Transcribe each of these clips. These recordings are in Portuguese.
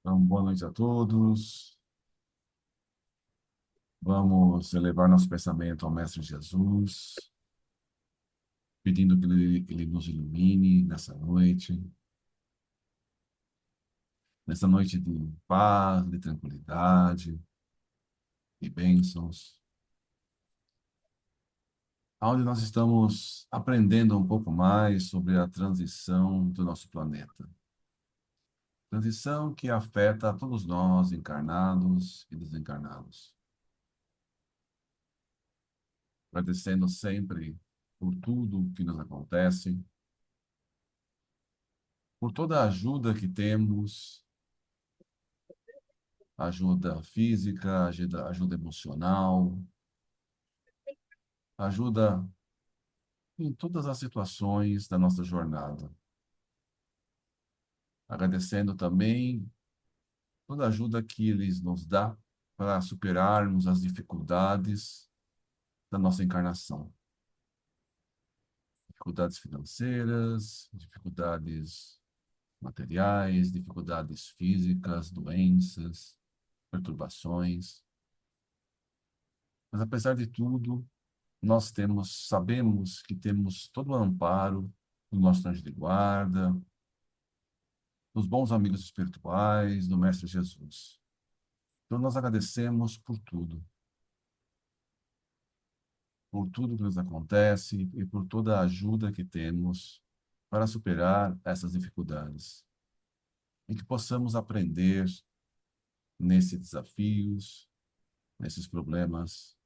Então, boa noite a todos. Vamos elevar nosso pensamento ao Mestre Jesus, pedindo que ele nos ilumine nessa noite de paz, de tranquilidade, de bênçãos, onde nós estamos aprendendo um pouco mais sobre a transição do nosso planeta. Transição que afeta a todos nós, encarnados e desencarnados. Agradecendo sempre por tudo que nos acontece, por toda a ajuda que temos, ajuda física, ajuda emocional, ajuda em todas as situações da nossa jornada. Agradecendo também toda a ajuda que eles nos dá para superarmos as dificuldades da nossa encarnação. Dificuldades financeiras, dificuldades materiais, dificuldades físicas, doenças, perturbações. Mas apesar de tudo, sabemos que temos todo o amparo do nosso anjo de guarda, dos bons amigos espirituais, do Mestre Jesus. Então nós agradecemos por tudo que nos acontece e por toda a ajuda que temos para superar essas dificuldades. E que possamos aprender nesses desafios, nesses problemas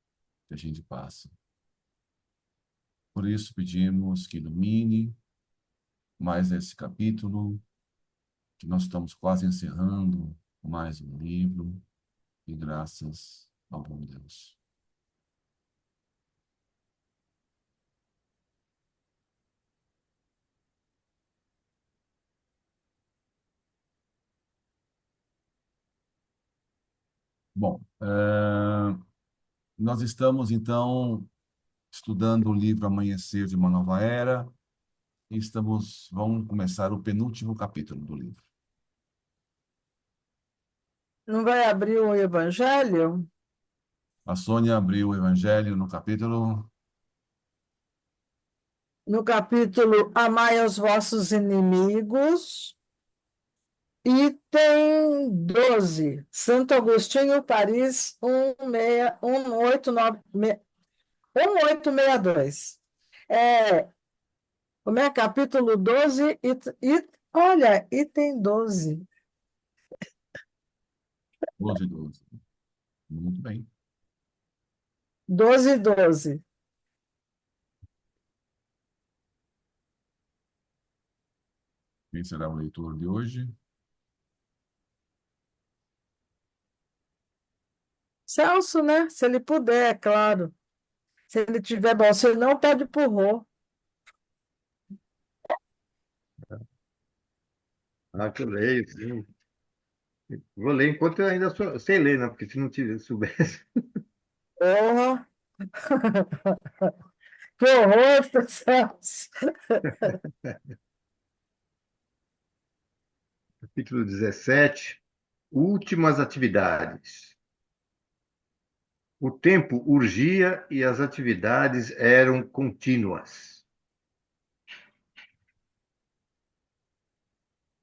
que a gente passa. Por isso pedimos que ilumine mais esse capítulo, que nós estamos quase encerrando mais um livro, e graças ao bom Deus. Bom, nós estamos, então, estudando o livro Amanhecer de uma Nova Era, e vamos começar o penúltimo capítulo do livro. Não vai abrir o Evangelho? A Sônia abriu o Evangelho no capítulo. No capítulo Amai aos vossos inimigos, item 12, Santo Agostinho, Paris, 1862. É, como é? Capítulo 12, olha, item 12. 12, 12. Muito bem. 12, 12. Quem será o leitor de hoje? Celso, né? Se ele puder, é claro. Se ele tiver bom, se não, pede por Rô. Ah, que eu leio, sim. Vou ler enquanto eu ainda sei ler, né? Porque se não soubesse. Porra! Que horror, Celso! Capítulo 17. Últimas atividades. O tempo urgia e as atividades eram contínuas.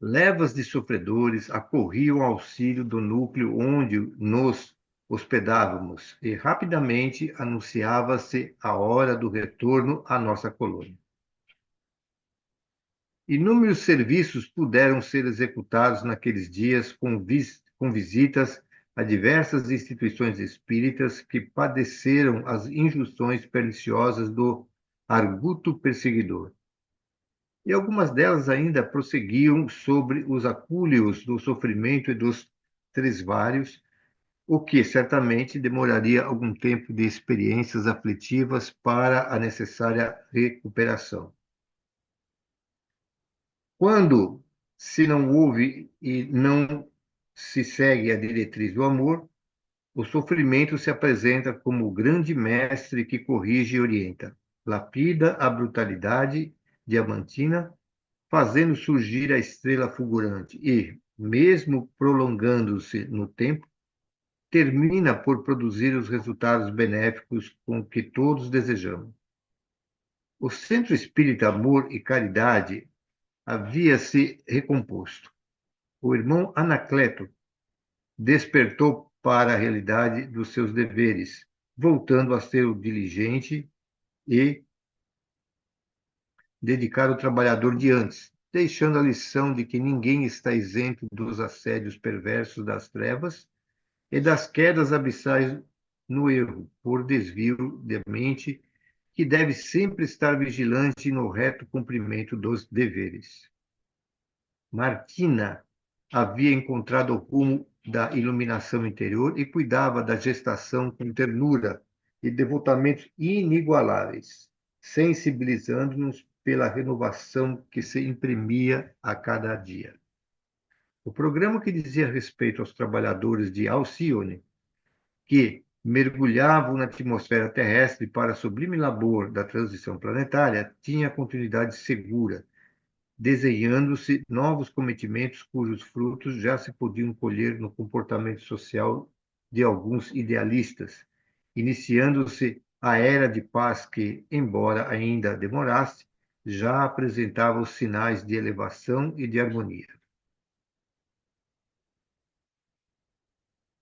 Levas de sofredores acorriam ao auxílio do núcleo onde nos hospedávamos e rapidamente anunciava-se a hora do retorno à nossa colônia. Inúmeros serviços puderam ser executados naqueles dias com visitas a diversas instituições espíritas que padeceram as injunções perniciosas do arguto perseguidor. E algumas delas ainda prosseguiam sobre os acúleos do sofrimento e dos tresvários, o que certamente demoraria algum tempo de experiências aflitivas para a necessária recuperação. Quando se não ouve e não se segue a diretriz do amor, o sofrimento se apresenta como o grande mestre que corrige e orienta, lapida a brutalidade diamantina, fazendo surgir a estrela fulgurante e, mesmo prolongando-se no tempo, termina por produzir os resultados benéficos com que todos desejamos. O Centro Espírita Amor e Caridade havia se recomposto. O irmão Anacleto despertou para a realidade dos seus deveres, voltando a ser o diligente e dedicado trabalhador de antes, deixando a lição de que ninguém está isento dos assédios perversos das trevas e das quedas abissais no erro, por desvio de mente, que deve sempre estar vigilante no reto cumprimento dos deveres. Martina havia encontrado o rumo da iluminação interior e cuidava da gestação com ternura e devotamentos inigualáveis, sensibilizando-nos pela renovação que se imprimia a cada dia. O programa que dizia respeito aos trabalhadores de Alcione, que mergulhavam na atmosfera terrestre para a sublime labor da transição planetária, tinha continuidade segura, desenhando-se novos cometimentos cujos frutos já se podiam colher no comportamento social de alguns idealistas, iniciando-se a era de paz que, embora ainda demorasse, já apresentava os sinais de elevação e de harmonia.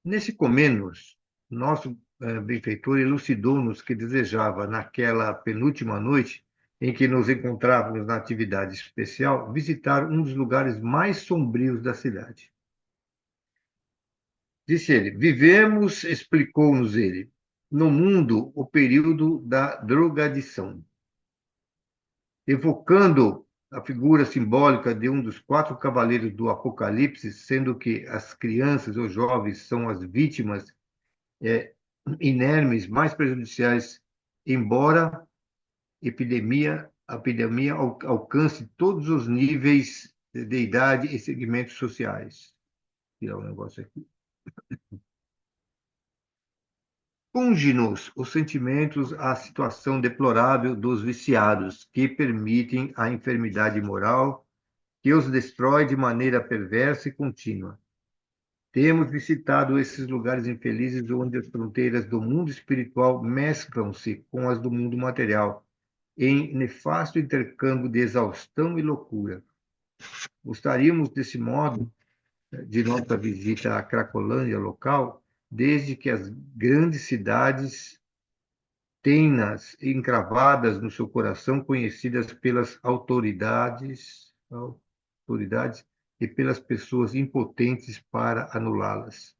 Nesse comenos, nosso benfeitor elucidou-nos que desejava, naquela penúltima noite em que nos encontrávamos na atividade especial, visitar um dos lugares mais sombrios da cidade. Disse ele: vivemos, explicou-nos ele, no mundo o período da drogadição, evocando a figura simbólica de um dos quatro cavaleiros do Apocalipse, sendo que as crianças ou jovens são as vítimas é, inermes mais prejudiciais, embora a epidemia alcance todos os níveis de idade e segmentos sociais. Vou tirar um negócio aqui. Punge-nos os sentimentos à situação deplorável dos viciados, que permitem a enfermidade moral, que os destrói de maneira perversa e contínua. Temos visitado esses lugares infelizes onde as fronteiras do mundo espiritual mesclam-se com as do mundo material, em nefasto intercâmbio de exaustão e loucura. Gostaríamos, desse modo, de nossa visita à Cracolândia local, desde que as grandes cidades tenham-nas encravadas no seu coração, conhecidas pelas autoridades e pelas pessoas impotentes para anulá-las.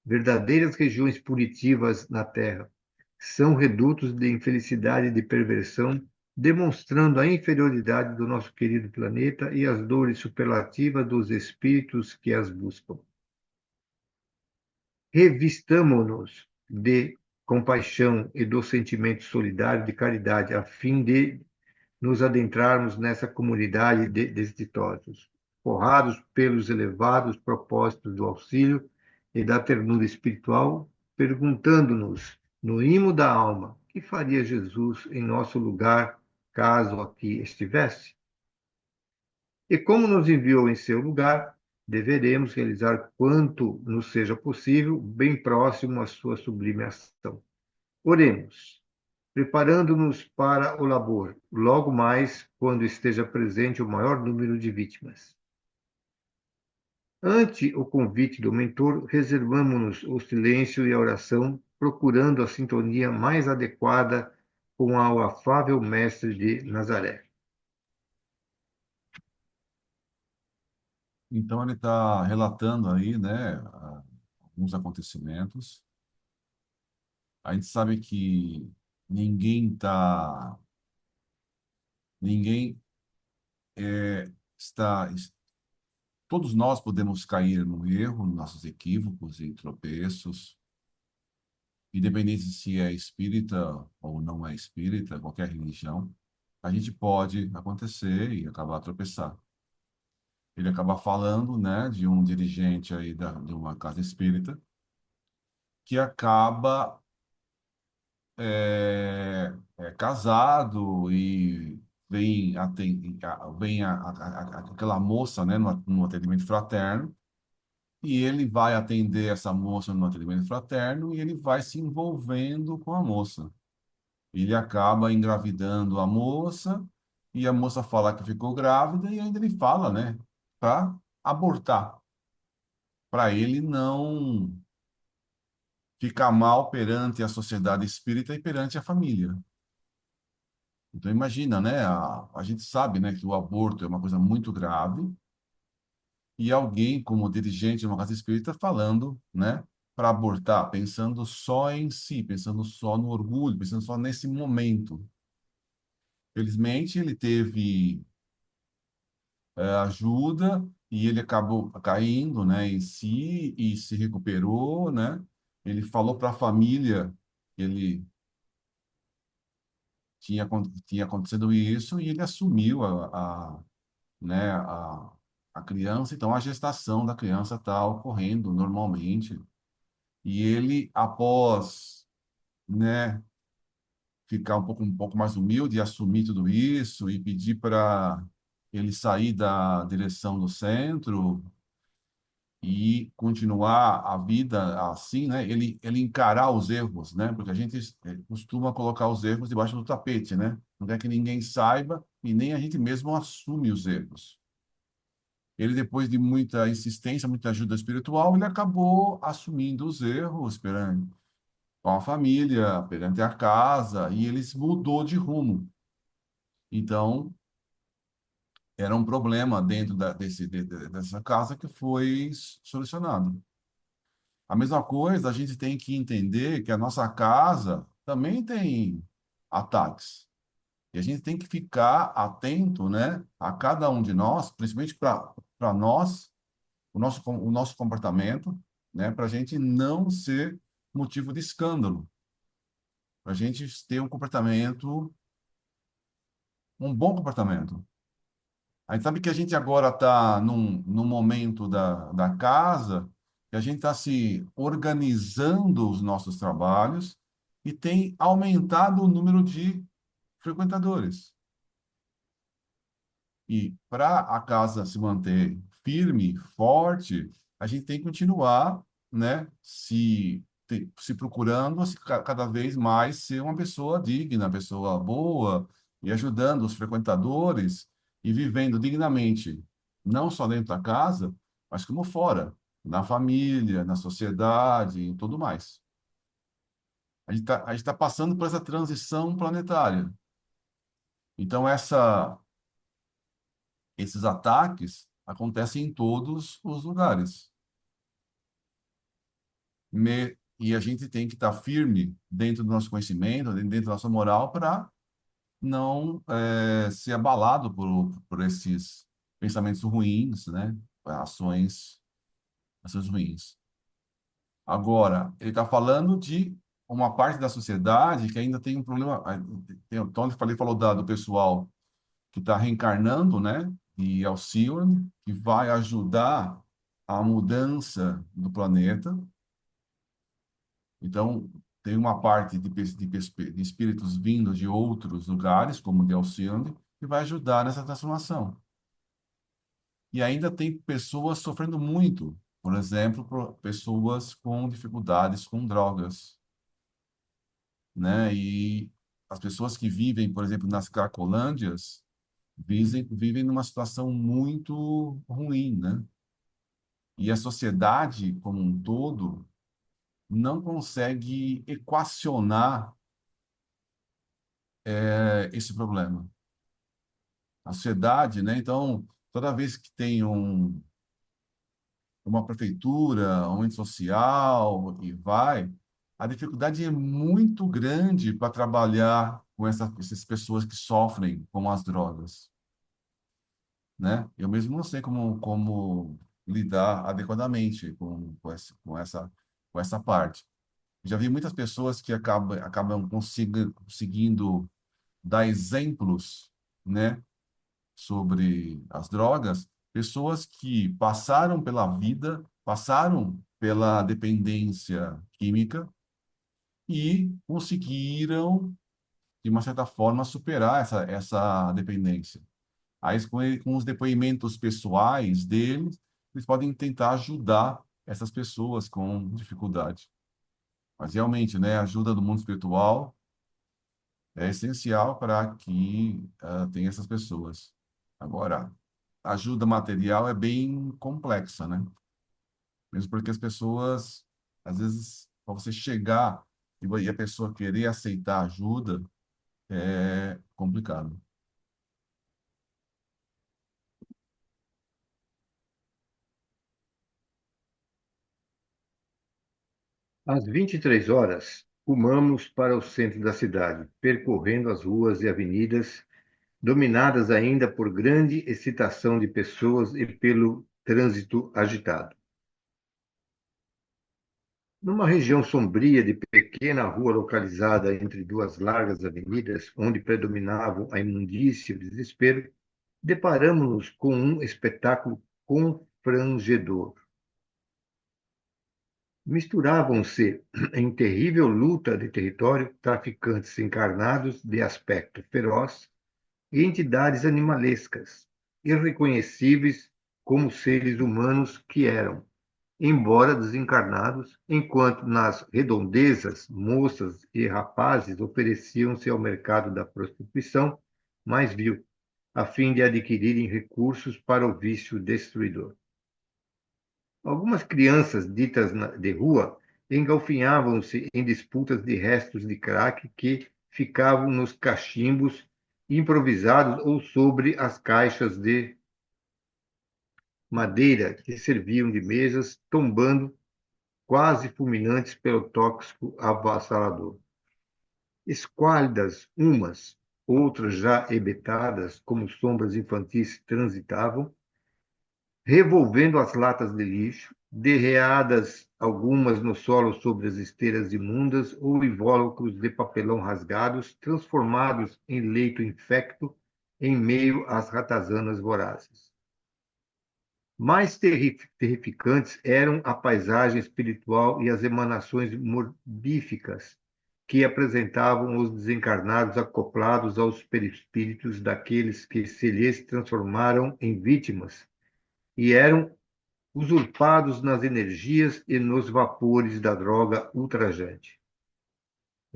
Verdadeiras regiões punitivas na Terra, são redutos de infelicidade e de perversão, demonstrando a inferioridade do nosso querido planeta e as dores superlativas dos espíritos que as buscam. Revistamo-nos de compaixão e do sentimento solidário de caridade, a fim de nos adentrarmos nessa comunidade de desditosos, forrados pelos elevados propósitos do auxílio e da ternura espiritual, perguntando-nos, no imo da alma, que faria Jesus em nosso lugar, caso aqui estivesse? E como nos enviou em seu lugar, deveremos realizar quanto nos seja possível, bem próximo à sua sublime ação. Oremos, preparando-nos para o labor, logo mais quando esteja presente o maior número de vítimas. Ante o convite do mentor, reservamo-nos o silêncio e a oração, procurando a sintonia mais adequada com o afável Mestre de Nazaré. Então, ele está relatando aí, né, alguns acontecimentos. A gente sabe que ninguém está, ninguém está, todos nós podemos cair no erro, nos nossos equívocos e tropeços, independente se é espírita ou não é espírita, qualquer religião, a gente pode acontecer e acabar tropeçar. Ele acaba falando, né, de um dirigente aí de uma casa espírita que acaba casado e vem aquela moça, né, no atendimento fraterno e ele vai atender essa moça no atendimento fraterno e ele vai se envolvendo com a moça. Ele acaba engravidando a moça e a moça fala que ficou grávida e ainda ele fala, né, para abortar, para ele não ficar mal perante a sociedade espírita e perante a família. Então imagina, né, a gente sabe, né, que o aborto é uma coisa muito grave e alguém como dirigente de uma casa espírita falando, né, para abortar, pensando só em si, pensando só no orgulho, pensando só nesse momento. Felizmente, ele teve ajuda e ele acabou caindo, né, em si e se recuperou, né? Ele falou para a família que ele tinha acontecido isso e ele assumiu né, a criança. Então, a gestação da criança está ocorrendo normalmente. E ele, após, né, ficar um pouco mais humilde e assumir tudo isso e pedir para ele sair da direção do centro e continuar a vida assim, né? Ele encarar os erros, né? Porque a gente costuma colocar os erros debaixo do tapete, né? Não quer que ninguém saiba e nem a gente mesmo assume os erros. Ele, depois de muita insistência, muita ajuda espiritual, ele acabou assumindo os erros perante com a família, perante a casa, e ele se mudou de rumo. Então, era um problema dentro dessa casa que foi solucionado. A mesma coisa, a gente tem que entender que a nossa casa também tem ataques. E a gente tem que ficar atento, né, a cada um de nós, principalmente para nós, o nosso comportamento, né, para a gente não ser motivo de escândalo, para a gente ter um comportamento, um bom comportamento. A gente sabe que a gente agora está num momento da casa, que a gente está se organizando os nossos trabalhos e tem aumentado o número de frequentadores. E para a casa se manter firme, forte, a gente tem que continuar, né, se procurando cada vez mais ser uma pessoa digna, uma pessoa boa, e ajudando os frequentadores e vivendo dignamente, não só dentro da casa, mas como fora, na família, na sociedade e tudo mais. A gente tá passando por essa transição planetária. Então, esses ataques acontecem em todos os lugares. E a gente tem que estar firme dentro do nosso conhecimento, dentro da nossa moral, para não ser abalado por esses pensamentos ruins, né? Ações, ações ruins. Agora, ele está falando de uma parte da sociedade que ainda tem um problema. Então, falou do pessoal que está reencarnando, né? E Alcione, que vai ajudar a mudança do planeta. Então, tem uma parte de espíritos vindos de outros lugares, como o de Alcione, que vai ajudar nessa transformação. E ainda tem pessoas sofrendo muito, por exemplo, pessoas com dificuldades com drogas, né? E as pessoas que vivem, por exemplo, nas Cracolândias, vivem numa situação muito ruim, né? E a sociedade como um todo não consegue equacionar esse problema. A sociedade, né? Então, toda vez que tem uma prefeitura, um ente social e vai, a dificuldade é muito grande para trabalhar com essas pessoas que sofrem com as drogas, né? Eu mesmo não sei como lidar adequadamente com essa parte. Já vi muitas pessoas que acabam conseguindo dar exemplos, né, sobre as drogas, pessoas que passaram pela vida, passaram pela dependência química e conseguiram, de uma certa forma, superar essa dependência. Aí, com os depoimentos pessoais deles, eles podem tentar ajudar essas pessoas com dificuldade. Mas realmente, né, a ajuda do mundo espiritual é essencial para que tenha essas pessoas. Agora, a ajuda material é bem complexa, né? Mesmo porque as pessoas, às vezes, para você chegar e a pessoa querer aceitar ajuda, é complicado. Às 23 horas, rumamos para o centro da cidade, percorrendo as ruas e avenidas, dominadas ainda por grande excitação de pessoas e pelo trânsito agitado. Numa região sombria de pequena rua localizada entre duas largas avenidas, onde predominavam a imundícia e o desespero, deparamos-nos com um espetáculo confrangedor. Misturavam-se em terrível luta de território traficantes encarnados de aspecto feroz e entidades animalescas, irreconhecíveis como seres humanos que eram, embora desencarnados, enquanto nas redondezas moças e rapazes ofereciam-se ao mercado da prostituição mais vil, a fim de adquirirem recursos para o vício destruidor. Algumas crianças ditas de rua engalfinhavam-se em disputas de restos de crack que ficavam nos cachimbos improvisados ou sobre as caixas de madeira que serviam de mesas, tombando quase fulminantes pelo tóxico avassalador. Esquálidas umas, outras já hebetadas, como sombras infantis transitavam, revolvendo as latas de lixo, derreadas algumas no solo sobre as esteiras imundas ou invólucros de papelão rasgados, transformados em leito infecto em meio às ratazanas vorazes. Mais terrificantes eram a paisagem espiritual e as emanações morbíficas que apresentavam os desencarnados acoplados aos perispíritos daqueles que se lhes transformaram em vítimas e eram usurpados nas energias e nos vapores da droga ultrajante.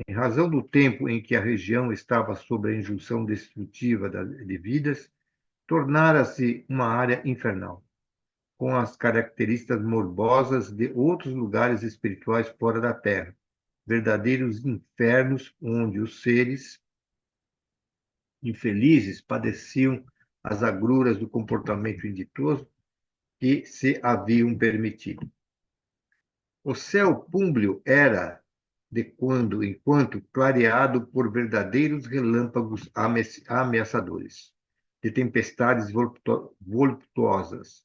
Em razão do tempo em que a região estava sob a injunção destrutiva de vidas, tornara-se uma área infernal, com as características morbosas de outros lugares espirituais fora da Terra, verdadeiros infernos onde os seres infelizes padeciam as agruras do comportamento inditoso que se haviam permitido. O céu púmbleo era, de quando em quando, clareado por verdadeiros relâmpagos ameaçadores, de tempestades voluptuosas.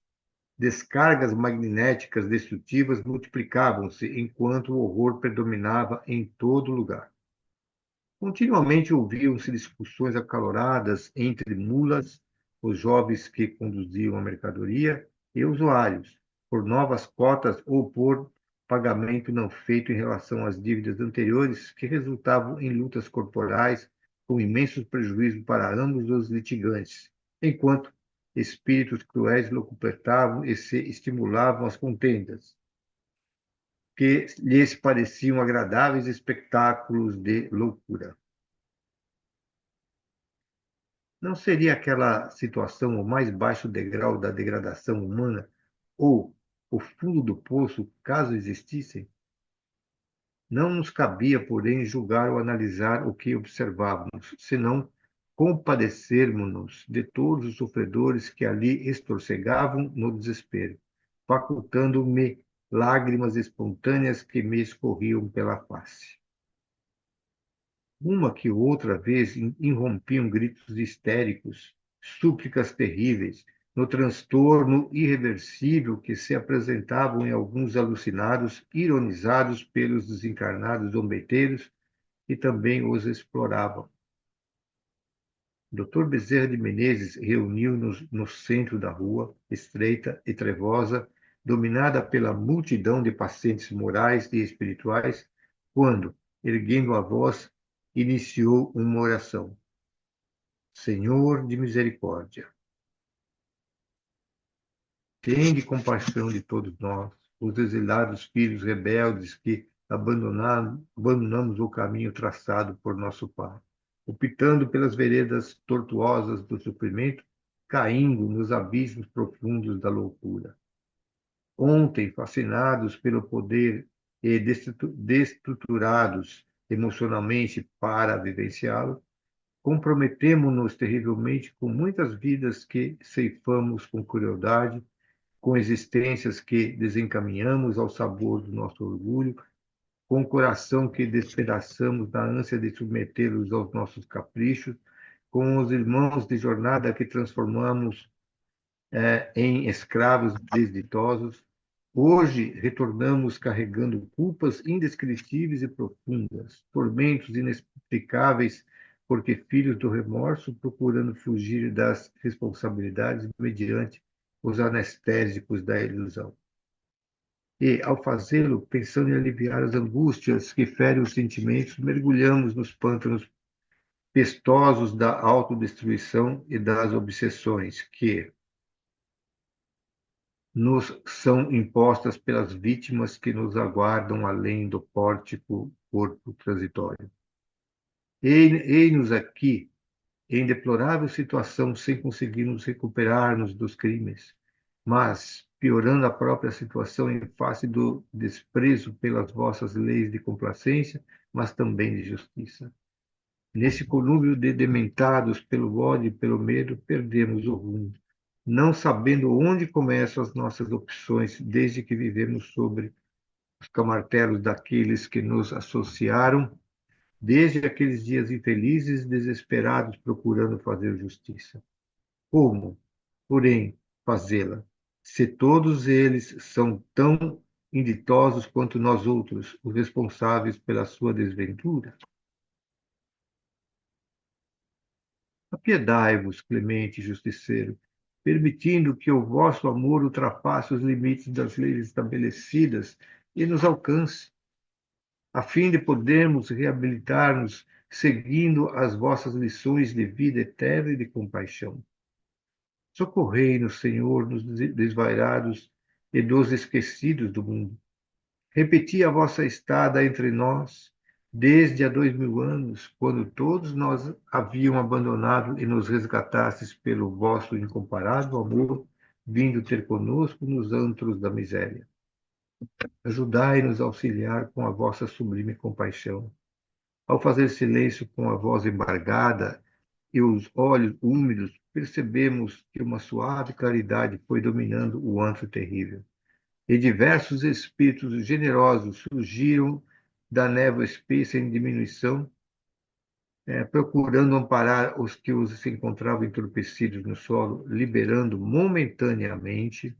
Descargas magnéticas destrutivas multiplicavam-se enquanto o horror predominava em todo lugar. Continuamente ouviam-se discussões acaloradas entre mulas, os jovens que conduziam a mercadoria, e usuários, por novas cotas ou por pagamento não feito em relação às dívidas anteriores, que resultavam em lutas corporais com imensos prejuízos para ambos os litigantes, enquanto espíritos cruéis locupletavam e se estimulavam as contendas, que lhes pareciam agradáveis espectáculos de loucura. Não seria aquela situação o mais baixo degrau da degradação humana, ou o fundo do poço, caso existissem? Não nos cabia, porém, julgar ou analisar o que observávamos, senão compadecermos-nos de todos os sofredores que ali estorcegavam no desespero, facultando-me lágrimas espontâneas que me escorriam pela face. Uma que outra vez irrompiam gritos histéricos, súplicas terríveis, no transtorno irreversível que se apresentavam em alguns alucinados, ironizados pelos desencarnados zombeteiros e também os exploravam. Dr. Bezerra de Menezes reuniu-nos no centro da rua, estreita e trevosa, dominada pela multidão de pacientes morais e espirituais, quando, erguendo a voz, iniciou uma oração. Senhor de misericórdia, tende compaixão de todos nós, os exilados filhos rebeldes que abandonamos o caminho traçado por nosso Pai, optando pelas veredas tortuosas do sofrimento, caindo nos abismos profundos da loucura. Ontem, fascinados pelo poder e destruturados emocionalmente para vivenciá-lo, comprometemo-nos terrivelmente com muitas vidas que ceifamos com crueldade, com existências que desencaminhamos ao sabor do nosso orgulho, com o coração que despedaçamos na ânsia de submetê-los aos nossos caprichos, com os irmãos de jornada que transformamos em escravos desditosos. Hoje retornamos carregando culpas indescritíveis e profundas, tormentos inexplicáveis, porque filhos do remorso, procurando fugir das responsabilidades mediante os anestésicos da ilusão. E, ao fazê-lo, pensando em aliviar as angústias que ferem os sentimentos, mergulhamos nos pântanos pestosos da autodestruição e das obsessões que nos são impostas pelas vítimas que nos aguardam além do pórtico corpo transitório. Eis-nos aqui, em deplorável situação, sem conseguirmos recuperar-nos dos crimes, mas piorando a própria situação em face do desprezo pelas vossas leis de complacência, mas também de justiça. Nesse conúbio de dementados pelo ódio e pelo medo, perdemos o rumo, não sabendo onde começam as nossas opções, desde que vivemos sobre os camartelos daqueles que nos associaram, desde aqueles dias infelizes, desesperados, procurando fazer justiça. Como, porém, fazê-la, se todos eles são tão inditosos quanto nós outros, os responsáveis pela sua desventura? Apiedai-vos, clemente e justiceiro, permitindo que o vosso amor ultrapasse os limites das leis estabelecidas e nos alcance, a fim de podermos reabilitar-nos seguindo as vossas lições de vida eterna e de compaixão. Socorrei-nos, Senhor, dos desvairados e dos esquecidos do mundo. Repeti a vossa estada entre nós desde há 2000 anos, quando todos nós haviam abandonado e nos resgatastes pelo vosso incomparável amor, vindo ter conosco nos antros da miséria. Ajudai-nos a auxiliar com a vossa sublime compaixão. Ao fazer silêncio com a voz embargada e os olhos úmidos, percebemos que uma suave claridade foi dominando o antro terrível. E diversos espíritos generosos surgiram da névoa espessa em diminuição, procurando amparar os que se encontravam entorpecidos no solo, liberando momentaneamente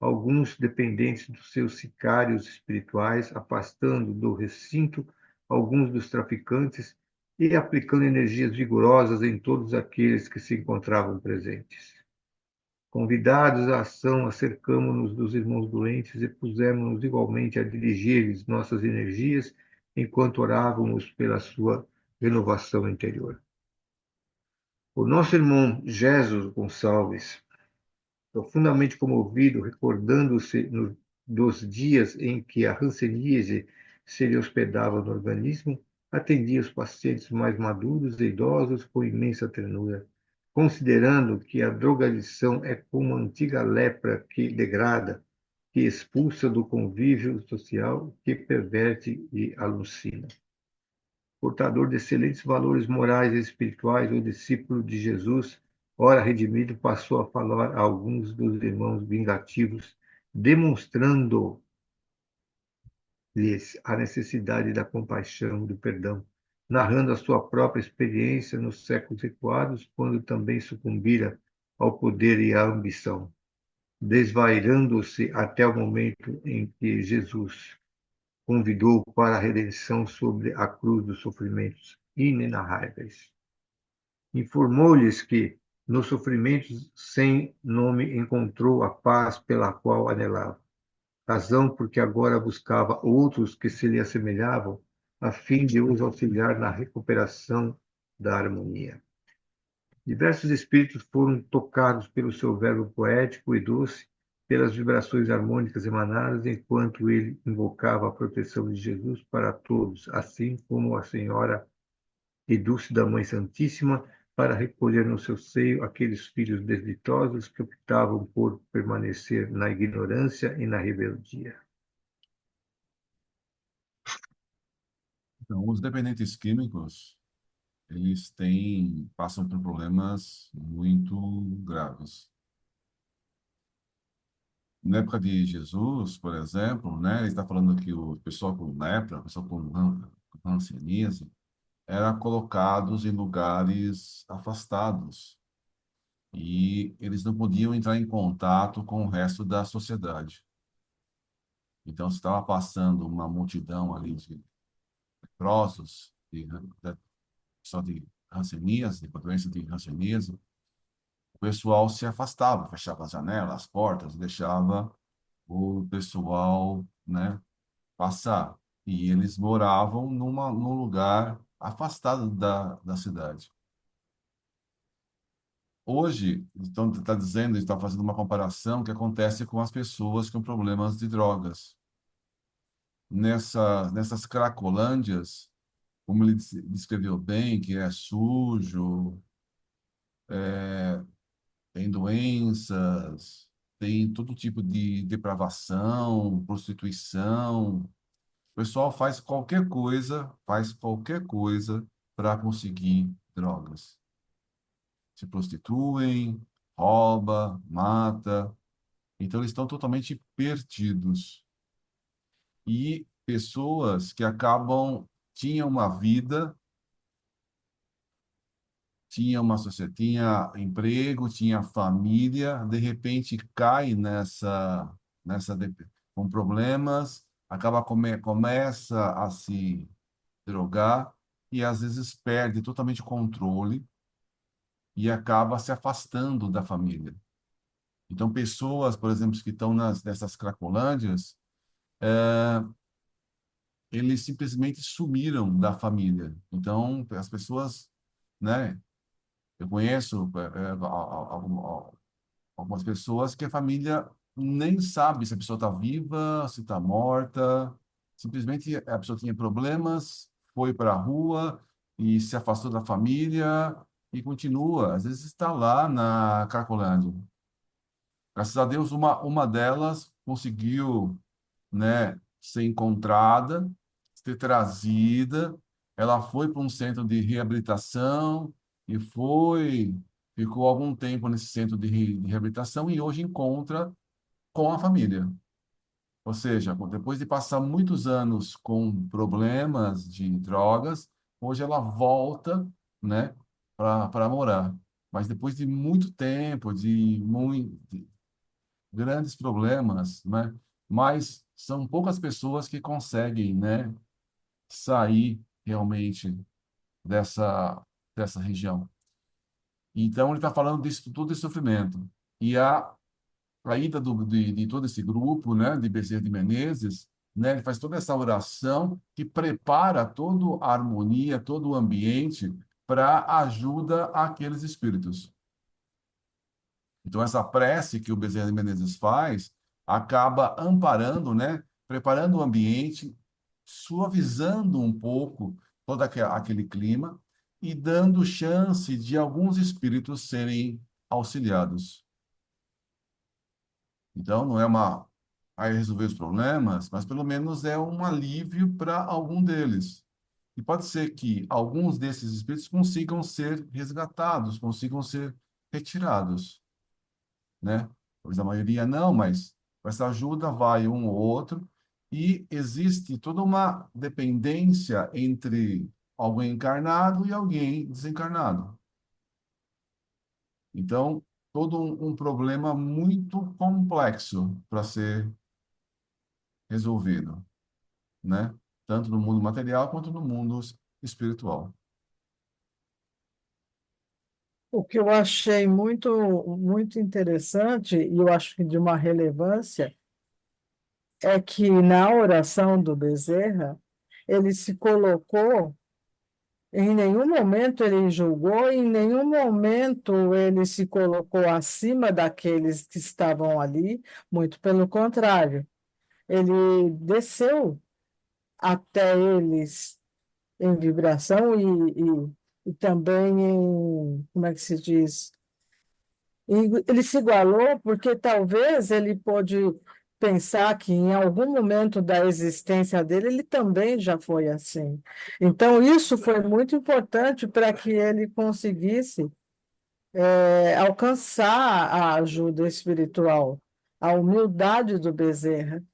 alguns dependentes dos seus sicários espirituais, afastando do recinto alguns dos traficantes e aplicando energias vigorosas em todos aqueles que se encontravam presentes. Convidados à ação, acercamo-nos dos irmãos doentes e pusemos-nos igualmente a dirigir-lhes nossas energias enquanto orávamos pela sua renovação interior. O nosso irmão Jesus Gonçalves, profundamente comovido, recordando-se dos dias em que a hanseníase se lhe hospedava no organismo, atendia os pacientes mais maduros e idosos com imensa ternura, considerando que a drogadição é como a antiga lepra que degrada, que expulsa do convívio social, que perverte e alucina. Portador de excelentes valores morais e espirituais, o discípulo de Jesus, ora redimido, passou a falar a alguns dos irmãos vingativos, demonstrando-lhes a necessidade da compaixão e do perdão, narrando a sua própria experiência nos séculos recuados, quando também sucumbira ao poder e à ambição, desvairando-se até o momento em que Jesus convidou para a redenção sobre a cruz dos sofrimentos inenarráveis. Informou-lhes que, nos sofrimentos sem nome, encontrou a paz pela qual anelava, razão porque agora buscava outros que se lhe assemelhavam, a fim de os auxiliar na recuperação da harmonia. Diversos espíritos foram tocados pelo seu verbo poético e doce, pelas vibrações harmônicas emanadas enquanto ele invocava a proteção de Jesus para todos, assim como a Senhora e dúlcida Mãe Santíssima, para recolher no seu seio aqueles filhos desditosos que optavam por permanecer na ignorância e na rebeldia. Então, os dependentes químicos, passam por problemas muito graves. Na época de Jesus, por exemplo, né, ele está falando que o pessoal com lepra, o pessoal com hanseníase, eram colocados em lugares afastados e eles não podiam entrar em contato com o resto da sociedade. Então, se estava passando uma multidão ali de leprosos, só de hanseníase, com a doença de hanseníase, o pessoal se afastava, fechava as janelas, as portas, deixava o pessoal, né, passar. E eles moravam num lugar afastado da cidade. Hoje, então, está dizendo, está fazendo uma comparação que acontece com as pessoas com problemas de drogas. Nessas cracolândias, como ele descreveu bem, que é sujo, tem doenças, tem todo tipo de depravação, prostituição. O pessoal faz qualquer coisa para conseguir drogas. Se prostituem, rouba, mata. Então eles estão totalmente perdidos. E pessoas que tinham uma vida, tinha emprego, tinha família, de repente cai com problemas, começa a se drogar e às vezes perde totalmente o controle e acaba se afastando da família. Então, pessoas, por exemplo, que estão nessas cracolândias, eles simplesmente sumiram da família. Então, as pessoas, né? Eu conheço algumas pessoas que a família nem sabe se a pessoa está viva, se está morta. Simplesmente a pessoa tinha problemas, foi para a rua e se afastou da família e continua. Às vezes está lá na Cracolândia. Graças a Deus, uma delas conseguiu, né, ser encontrada, ser trazida. Ela foi para um centro de reabilitação e ficou algum tempo nesse centro de reabilitação e hoje encontra com a família. Ou seja, depois de passar muitos anos com problemas de drogas, hoje ela volta, né, para morar. Mas depois de muito tempo, de grandes problemas, né? Mas são poucas pessoas que conseguem, né, sair realmente dessa, dessa região. Então, ele está falando disso, todo esse sofrimento. E a ida de todo esse grupo, né, de Bezerra de Menezes, né, ele faz toda essa oração que prepara toda a harmonia, todo o ambiente para ajuda àqueles espíritos. Então, essa prece que o Bezerra de Menezes faz acaba amparando, né, preparando o ambiente, suavizando um pouco todo aquele clima e dando chance de alguns espíritos serem auxiliados. Então, não é uma aí resolver os problemas, mas pelo menos é um alívio para algum deles. E pode ser que alguns desses espíritos consigam ser resgatados, consigam ser retirados, né? Pois a maioria não, mas com essa ajuda vai um ou outro e existe toda uma dependência entre alguém encarnado e alguém desencarnado. Então, todo um problema muito complexo para ser resolvido, né? Tanto no mundo material quanto no mundo espiritual. O que eu achei muito interessante, e eu acho que de uma relevância, é que na oração do Bezerra, ele se colocou Em nenhum momento ele julgou, em nenhum momento ele se colocou acima daqueles que estavam ali, muito pelo contrário. Ele desceu até eles em vibração e também em, como é que se diz? Ele se igualou porque talvez ele pôde pensar que em algum momento da existência dele ele também já foi assim. Então, isso foi muito importante para que ele conseguisse alcançar a ajuda espiritual, a humildade do Bezerra.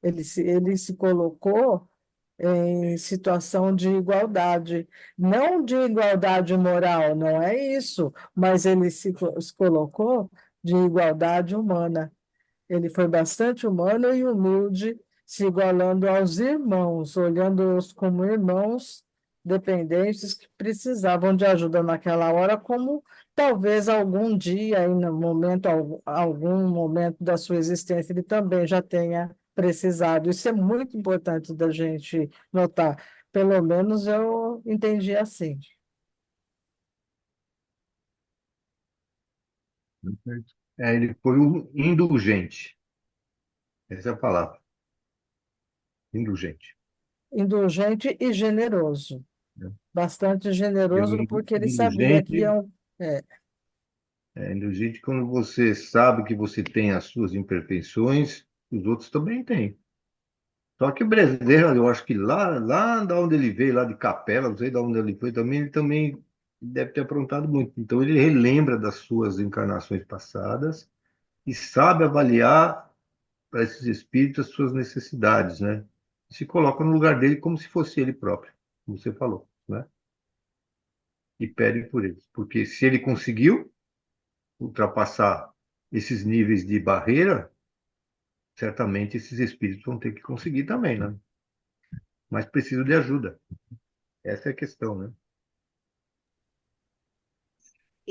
Ele se colocou em situação de igualdade, não de igualdade moral, não é isso, mas ele se colocou de igualdade humana. Ele foi bastante humano e humilde, se igualando aos irmãos, olhando-os como irmãos dependentes que precisavam de ajuda naquela hora, como talvez algum dia, aí no momento, algum momento da sua existência, ele também já tenha precisado. Isso é muito importante da gente notar. Pelo menos eu entendi assim. Perfeito. Ele foi um indulgente. Essa é a palavra, indulgente. Indulgente e generoso. Né? Bastante E o generoso, porque ele sabia que indulgente iam. É, indulgente quando você sabe que você tem as suas imperfeições, os outros também têm. Só que o brasileiro, eu acho que lá da onde ele veio, lá de Capela, não sei de onde ele foi também, ele também deve ter aprontado muito. Então ele relembra das suas encarnações passadas e sabe avaliar para esses espíritos as suas necessidades, né? E se coloca no lugar dele como se fosse ele próprio, como você falou, né? E pede por eles. Porque se ele conseguiu ultrapassar esses níveis de barreira, certamente esses espíritos vão ter que conseguir também, né? Mas precisam de ajuda. Essa é a questão, né?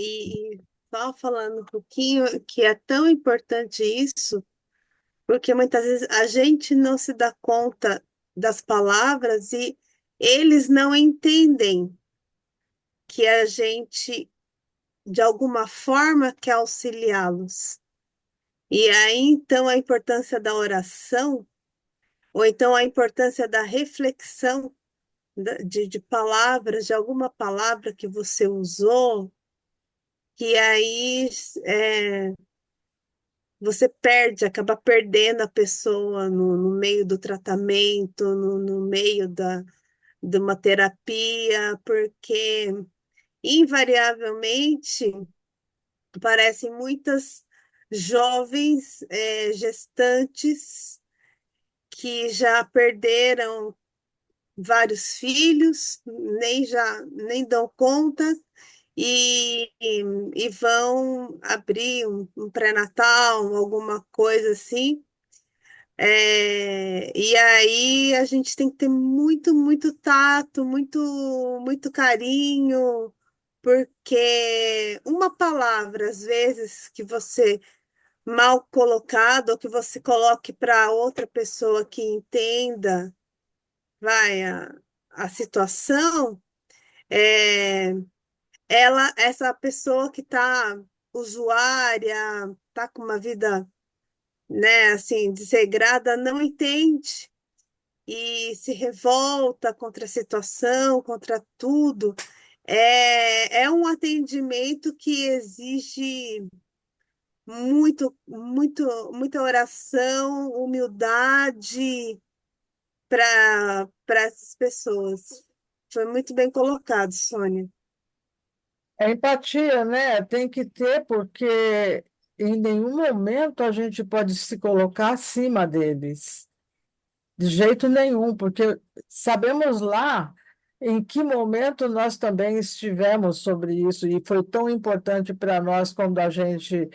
E só falando um pouquinho que é tão importante isso, porque muitas vezes a gente não se dá conta das palavras e eles não entendem que a gente, de alguma forma, quer auxiliá-los. E aí, então, a importância da oração, ou então a importância da reflexão de palavras, de alguma palavra que você usou, que aí você perde, acaba perdendo a pessoa no meio do tratamento, no meio de uma terapia, porque invariavelmente aparecem muitas jovens gestantes que já perderam vários filhos, nem dão conta e vão abrir um pré-natal, alguma coisa assim. E aí a gente tem que ter muito, muito tato, muito, muito carinho, porque uma palavra, às vezes, que você mal colocado, ou que você coloque para outra pessoa que entenda, vai, a situação, é, essa pessoa que está usuária, está com uma vida, né, assim, desregrada, não entende e se revolta contra a situação, contra tudo. É um atendimento que exige muita oração, humildade para essas pessoas. Foi muito bem colocado, Sônia. é empatia, né? Tem que ter, porque em nenhum momento a gente pode se colocar acima deles. De jeito nenhum, porque sabemos lá em que momento nós também estivemos sobre isso, e foi tão importante para nós quando a gente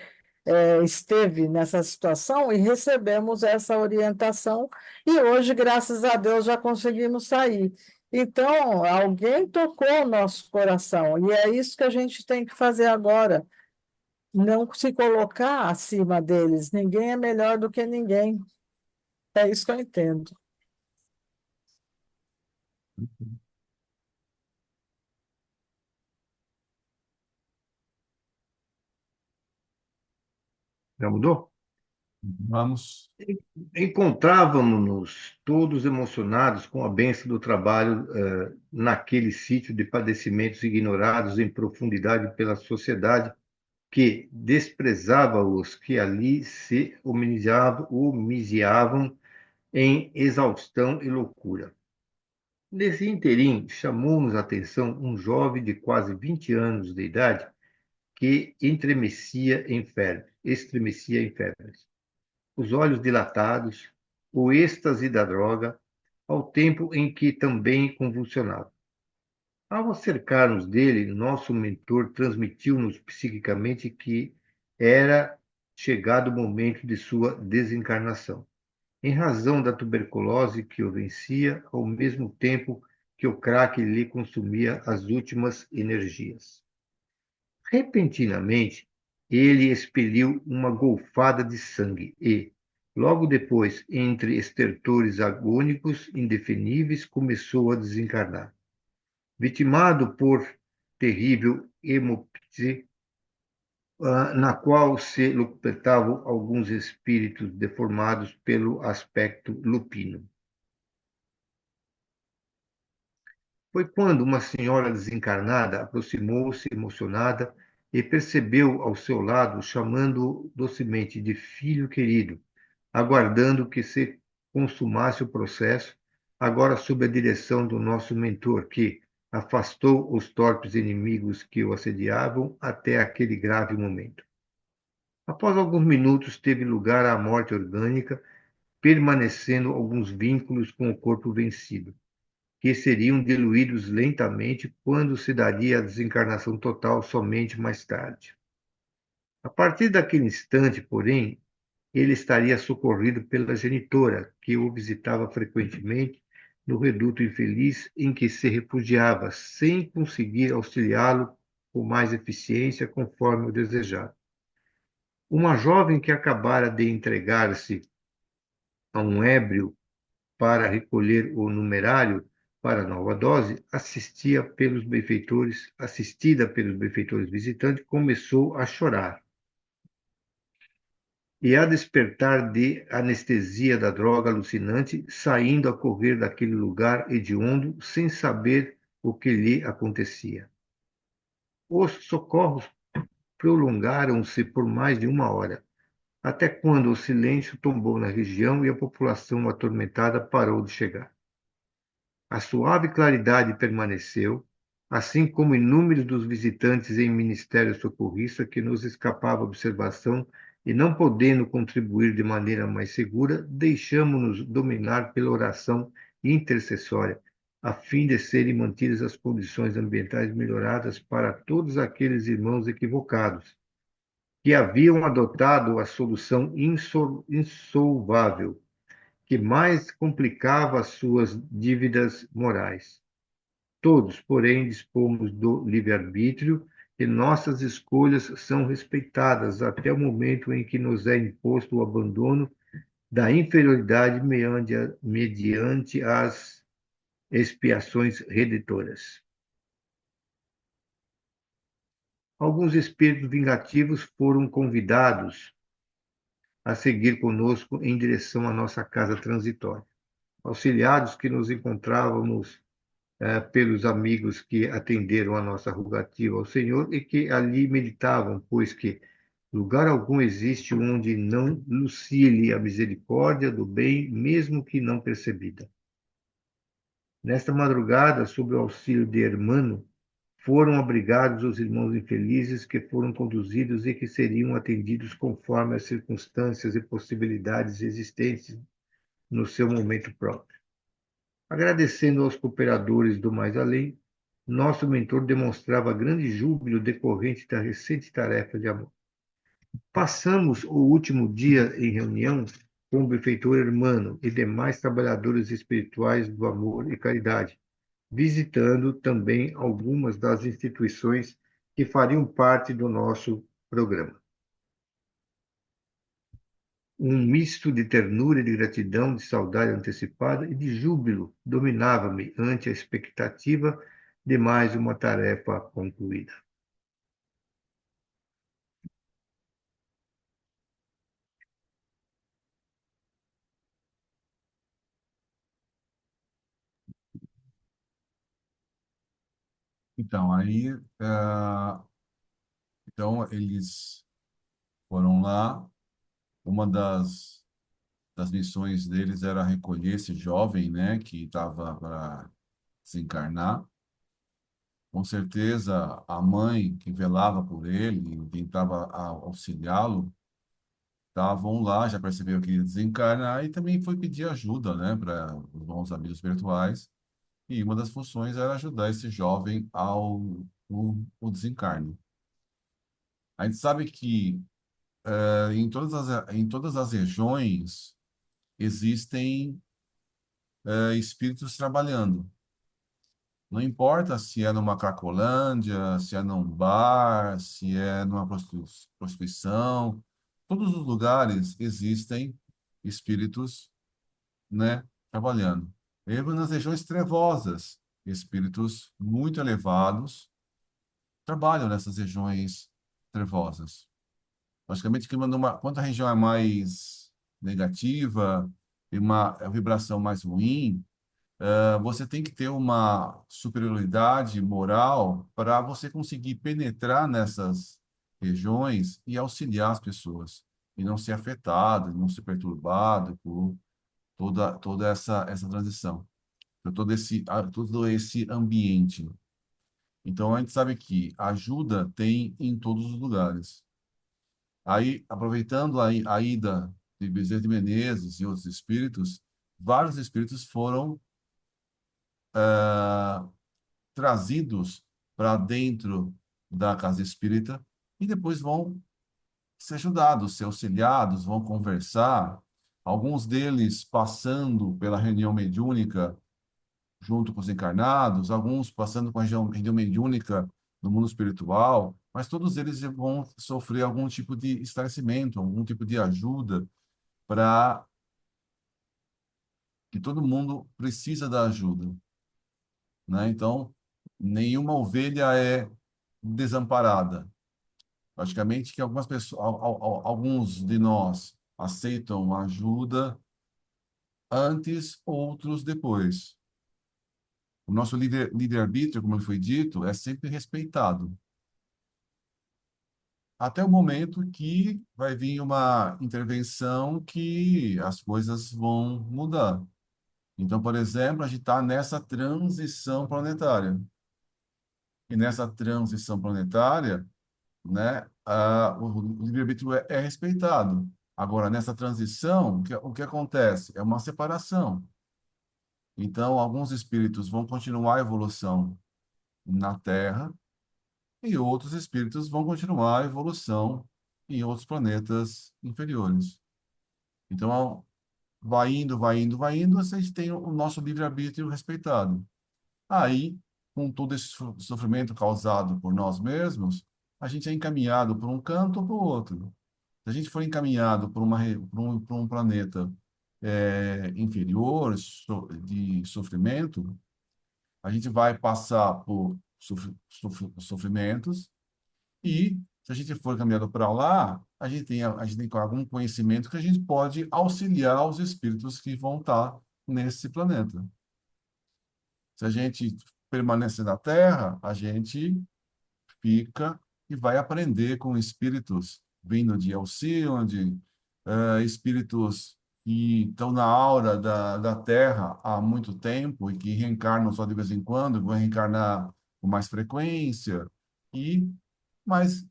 esteve nessa situação e recebemos essa orientação, e hoje, graças a Deus, já conseguimos sair. Então, alguém tocou o nosso coração, e é isso que a gente tem que fazer agora, não se colocar acima deles. Ninguém é melhor do que ninguém. É isso que eu entendo. Já mudou? Vamos. Encontrávamos-nos todos emocionados com a bênção do trabalho naquele sítio de padecimentos ignorados em profundidade pela sociedade que desprezava os que ali se homiziavam em exaustão e loucura. Nesse interim, chamou-nos a atenção um jovem de quase 20 anos de idade que estremecia em febre, os olhos dilatados, o êxtase da droga, ao tempo em que também convulsionava. Ao acercar-nos dele, nosso mentor transmitiu-nos psiquicamente que era chegado o momento de sua desencarnação, em razão da tuberculose que o vencia, ao mesmo tempo que o crack lhe consumia as últimas energias. Repentinamente, ele expeliu uma golfada de sangue e, logo depois, entre estertores agônicos indefiníveis, começou a desencarnar. Vitimado por terrível hemoptise, na qual se locupetavam alguns espíritos deformados pelo aspecto lupino. Foi quando uma senhora desencarnada aproximou-se emocionada e percebeu ao seu lado, chamando-o docemente de filho querido, aguardando que se consumasse o processo, agora sob a direção do nosso mentor, que afastou os torpes inimigos que o assediavam até aquele grave momento. Após alguns minutos, teve lugar a morte orgânica, permanecendo alguns vínculos com o corpo vencido, que seriam diluídos lentamente quando se daria a desencarnação total somente mais tarde. A partir daquele instante, porém, ele estaria socorrido pela genitora, que o visitava frequentemente no reduto infeliz em que se refugiava, sem conseguir auxiliá-lo com mais eficiência conforme o desejava. Uma jovem que acabara de entregar-se a um ébrio para recolher o numerário para a nova dose, assistida pelos benfeitores visitantes, começou a chorar e a despertar de anestesia da droga alucinante, saindo a correr daquele lugar hediondo, sem saber o que lhe acontecia. Os socorros prolongaram-se por mais de uma hora, até quando o silêncio tombou na região e a população atormentada parou de chegar. A suave claridade permaneceu, assim como inúmeros dos visitantes em ministério socorrista que nos escapava a observação e não podendo contribuir de maneira mais segura, deixamos-nos dominar pela oração intercessória, a fim de serem mantidas as condições ambientais melhoradas para todos aqueles irmãos equivocados, que haviam adotado a solução insolvável, que mais complicava as suas dívidas morais. Todos, porém, dispomos do livre-arbítrio e nossas escolhas são respeitadas até o momento em que nos é imposto o abandono da inferioridade mediante as expiações redentoras. Alguns espíritos vingativos foram convidados a seguir conosco em direção à nossa casa transitória. Auxiliados que nos encontrávamos pelos amigos que atenderam a nossa rogativa ao Senhor e que ali meditavam, pois que lugar algum existe onde não lucile a misericórdia do bem, mesmo que não percebida. Nesta madrugada, sob o auxílio de Hermano, foram abrigados os irmãos infelizes que foram conduzidos e que seriam atendidos conforme as circunstâncias e possibilidades existentes no seu momento próprio. Agradecendo aos cooperadores do mais além, nosso mentor demonstrava grande júbilo decorrente da recente tarefa de amor. Passamos o último dia em reunião com o benfeitor Hermano e demais trabalhadores espirituais do amor e caridade, visitando também algumas das instituições que fariam parte do nosso programa. Um misto de ternura e de gratidão, de saudade antecipada e de júbilo dominava-me ante a expectativa de mais uma tarefa concluída. Então, aí, então eles foram lá. Uma das missões deles era recolher esse jovem, né, que estava para desencarnar. Com certeza, a mãe que velava por ele e tentava auxiliá-lo, estavam lá, já percebeu que ia desencarnar e também foi pedir ajuda, né, para os bons amigos virtuais. E uma das funções era ajudar esse jovem o desencarne. A gente sabe que em todas as regiões existem espíritos trabalhando. Não importa se é numa Cracolândia, se é num bar, se é numa prostituição, todos os lugares existem espíritos, né, trabalhando. Mesmo nas regiões trevosas, espíritos muito elevados trabalham nessas regiões trevosas. Logicamente que quanto a região é mais negativa, tem uma vibração mais ruim, você tem que ter uma superioridade moral para você conseguir penetrar nessas regiões e auxiliar as pessoas, e não ser afetado, não ser perturbado por toda essa transição, por todo esse ambiente. Então, a gente sabe que ajuda tem em todos os lugares. Aí, aproveitando a ida de Bezerra de Menezes e outros espíritos, vários espíritos foram trazidos para dentro da casa espírita e depois vão ser ajudados, ser auxiliados, vão conversar. Alguns deles passando pela reunião mediúnica junto com os encarnados, alguns passando com a reunião mediúnica no mundo espiritual, mas todos eles vão sofrer algum tipo de esclarecimento, algum tipo de ajuda para que todo mundo precisa da ajuda, né? Então, nenhuma ovelha é desamparada. Logicamente que algumas pessoas, alguns de nós aceitam ajuda antes, outros depois. O nosso livre-arbítrio, como foi dito, é sempre respeitado. Até o momento que vai vir uma intervenção que as coisas vão mudar. Então, por exemplo, a gente está nessa transição planetária. E nessa transição planetária, né, o livre-arbítrio é respeitado. Agora, nessa transição, o que acontece? É uma separação. Então, alguns espíritos vão continuar a evolução na Terra e outros espíritos vão continuar a evolução em outros planetas inferiores. Então, vai indo, vai indo, vai indo, a gente tem o nosso livre-arbítrio respeitado. Aí, com todo esse sofrimento causado por nós mesmos, a gente é encaminhado por um canto ou para o outro. Se a gente for encaminhado por um planeta inferior, de sofrimento, a gente vai passar por sofrimentos e, se a gente for encaminhado para lá, a gente tem algum conhecimento que a gente pode auxiliar os espíritos que vão estar nesse planeta. Se a gente permanecer na Terra, a gente fica e vai aprender com espíritos vindo de Alcíone, espíritos que estão na aura da Terra há muito tempo e que reencarnam só de vez em quando, vão reencarnar com mais frequência, e, mas,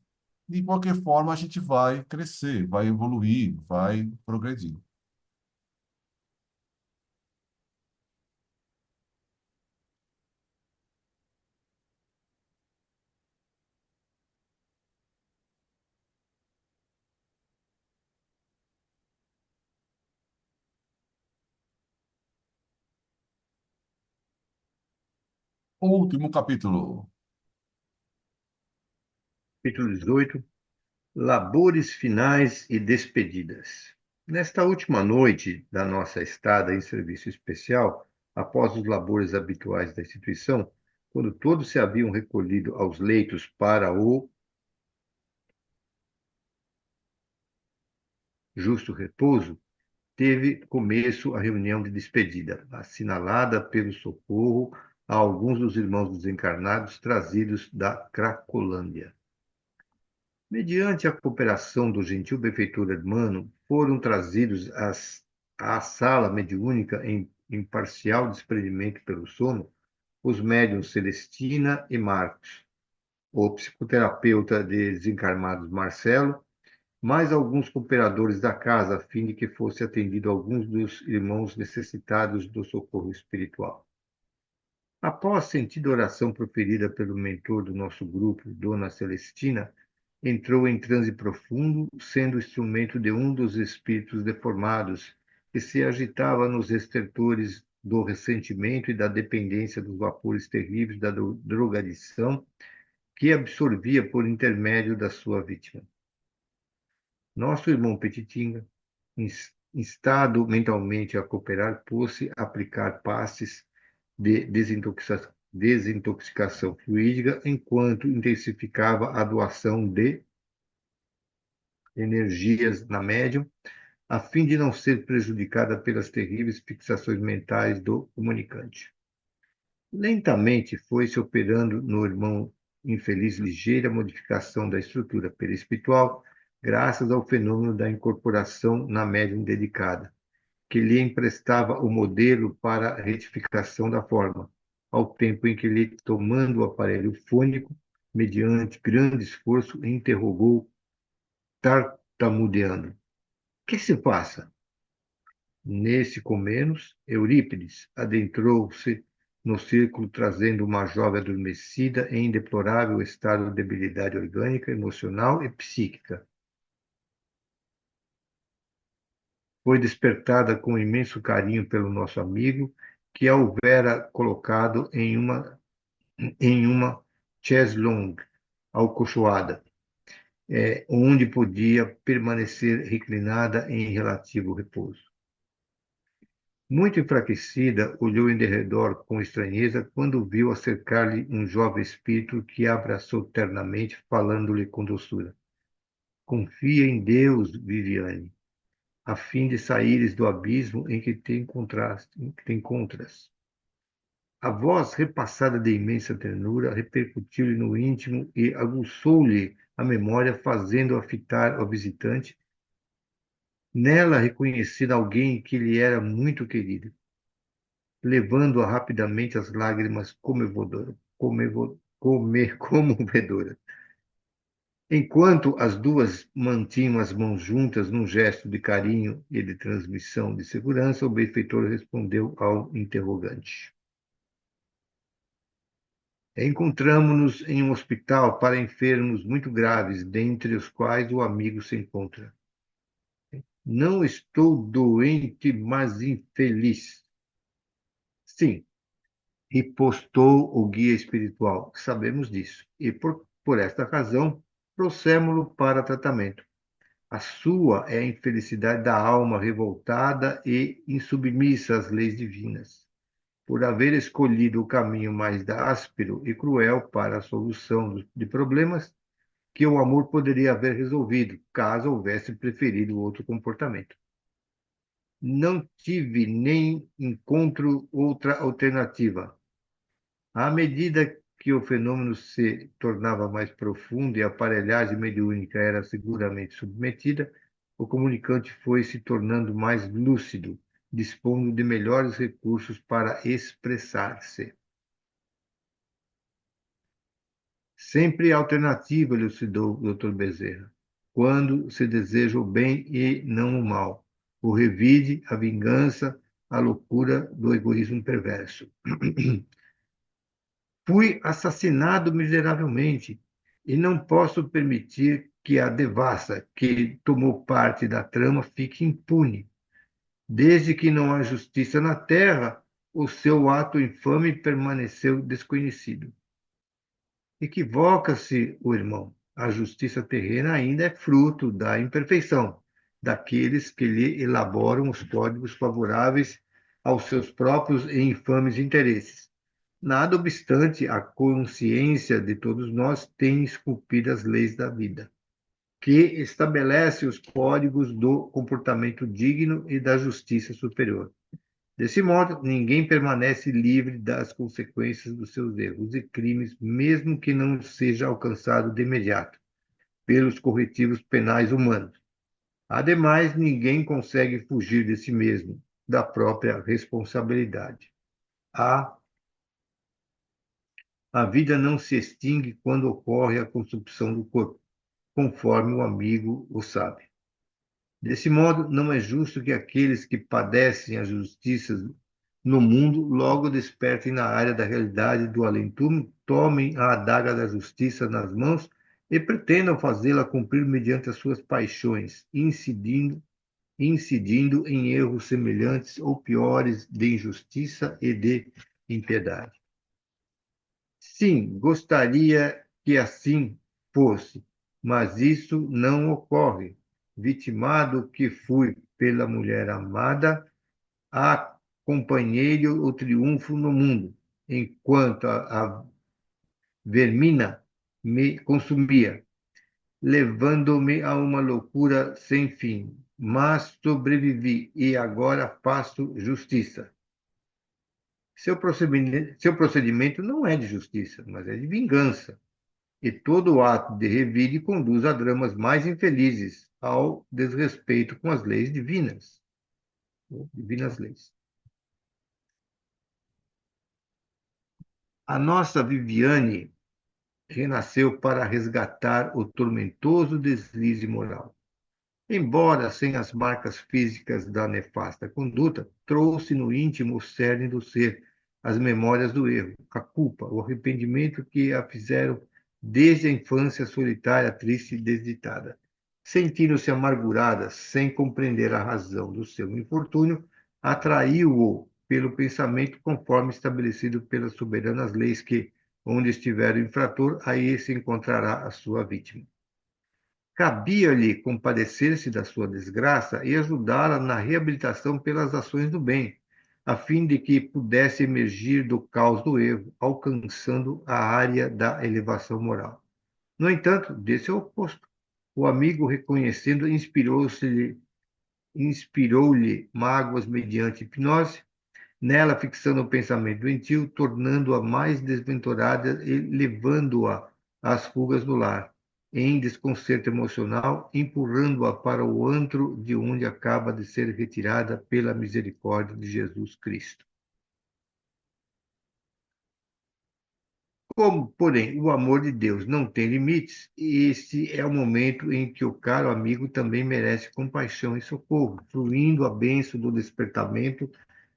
de qualquer forma, a gente vai crescer, vai evoluir, vai progredir. Último capítulo. Capítulo 18. Labores finais e despedidas. Nesta última noite da nossa estada em serviço especial, após os labores habituais da instituição, quando todos se haviam recolhido aos leitos para o justo repouso, teve começo a reunião de despedida, assinalada pelo socorro a alguns dos irmãos desencarnados trazidos da Cracolândia. Mediante a cooperação do gentil benfeitor hermano, foram trazidos à sala mediúnica em parcial desprendimento pelo sono os médiuns Celestina e Marcos, o psicoterapeuta de desencarnados Marcelo, mais alguns cooperadores da casa, a fim de que fosse atendido alguns dos irmãos necessitados do socorro espiritual. Após sentida oração proferida pelo mentor do nosso grupo, Dona Celestina, entrou em transe profundo, sendo instrumento de um dos espíritos deformados, que se agitava nos estertores do ressentimento e da dependência dos vapores terríveis da drogadição, que absorvia por intermédio da sua vítima. Nosso irmão Petitinga, instado mentalmente a cooperar, pôs-se a aplicar passes de desintoxicação fluídica, enquanto intensificava a doação de energias na médium, a fim de não ser prejudicada pelas terríveis fixações mentais do comunicante. Lentamente foi-se operando no irmão infeliz ligeira modificação da estrutura perispiritual, graças ao fenômeno da incorporação na médium dedicada, que lhe emprestava o modelo para a retificação da forma, ao tempo em que lhe, tomando o aparelho fônico, mediante grande esforço, interrogou, tartamudeando: que se passa? Nesse comenos, Eurípides adentrou-se no círculo, trazendo uma jovem adormecida em deplorável estado de debilidade orgânica, emocional e psíquica. Foi despertada com imenso carinho pelo nosso amigo, que a houvera colocado em uma chaise longue, alcochoada, onde podia permanecer reclinada em relativo repouso. Muito enfraquecida, olhou em derredor com estranheza quando viu acercar-lhe um jovem espírito que a abraçou ternamente, falando-lhe com doçura: confia em Deus, Viviane, a fim de saíres do abismo em que te encontras. A voz, repassada de imensa ternura, repercutiu-lhe no íntimo e aguçou-lhe a memória, fazendo-a fitar ao visitante, nela reconhecendo alguém que lhe era muito querido, levando-a rapidamente às lágrimas comovedoras. Enquanto as duas mantinham as mãos juntas num gesto de carinho e de transmissão de segurança, o benfeitor respondeu ao interrogante: encontramo-nos em um hospital para enfermos muito graves, dentre os quais o amigo se encontra. Não estou doente, mas infeliz. Sim, ripostou o guia espiritual. Sabemos disso. E por esta razão, trouxemo-lo para tratamento. A sua é a infelicidade da alma revoltada e insubmissa às leis divinas, por haver escolhido o caminho mais áspero e cruel para a solução de problemas que o amor poderia haver resolvido, caso houvesse preferido outro comportamento. Não tive nem encontro outra alternativa. À medida que o fenômeno se tornava mais profundo e a aparelhagem mediúnica era seguramente submetida, o comunicante foi se tornando mais lúcido, dispondo de melhores recursos para expressar-se. Sempre alternativa, elucidou o Dr. Bezerra, quando se deseja o bem e não o mal, o revide, a vingança, a loucura do egoísmo perverso. Fui assassinado miseravelmente e não posso permitir que a devassa que tomou parte da trama fique impune. Desde que não há justiça na terra, o seu ato infame permaneceu desconhecido. Equivoca-se o irmão. A justiça terrena ainda é fruto da imperfeição daqueles que lhe elaboram os códigos favoráveis aos seus próprios e infames interesses. Nada obstante, a consciência de todos nós tem esculpido as leis da vida, que estabelece os códigos do comportamento digno e da justiça superior. Desse modo, ninguém permanece livre das consequências dos seus erros e crimes, mesmo que não seja alcançado de imediato pelos corretivos penais humanos. Ademais, ninguém consegue fugir de si mesmo, da própria responsabilidade. A, a vida não se extingue quando ocorre a consumpção do corpo, conforme o amigo o sabe. Desse modo, não é justo que aqueles que padecem as justiças no mundo logo despertem na área da realidade do além-túmulo, tomem a adaga da justiça nas mãos e pretendam fazê-la cumprir mediante as suas paixões, incidindo em erros semelhantes ou piores de injustiça e de impiedade. Sim, gostaria que assim fosse, mas isso não ocorre. Vitimado que fui pela mulher amada, acompanhei o triunfo no mundo, enquanto a vermina me consumia, levando-me a uma loucura sem fim. Mas sobrevivi e agora faço justiça. Seu procedimento não é de justiça, mas é de vingança. E todo ato de revide conduz a dramas mais infelizes, ao desrespeito com as leis divinas, divinas leis. A nossa Viviane renasceu para resgatar o tormentoso deslize moral. Embora sem as marcas físicas da nefasta conduta, trouxe no íntimo o cerne do ser, as memórias do erro, a culpa, o arrependimento que a fizeram desde a infância solitária, triste e desditada. Sentindo-se amargurada, sem compreender a razão do seu infortúnio, atraiu-o pelo pensamento conforme estabelecido pelas soberanas leis que, onde estiver o infrator, aí se encontrará a sua vítima. Cabia-lhe compadecer-se da sua desgraça e ajudá-la na reabilitação pelas ações do bem, a fim de que pudesse emergir do caos do erro, alcançando a área da elevação moral. No entanto, desse é o oposto. O amigo, reconhecendo, inspirou-lhe mágoas mediante hipnose, nela fixando o pensamento doentio, tornando-a mais desventurada e levando-a às fugas do lar, em desconcerto emocional, empurrando-a para o antro de onde acaba de ser retirada pela misericórdia de Jesus Cristo. Como, porém, o amor de Deus não tem limites, esse é o momento em que o caro amigo também merece compaixão e socorro, fluindo a bênção do despertamento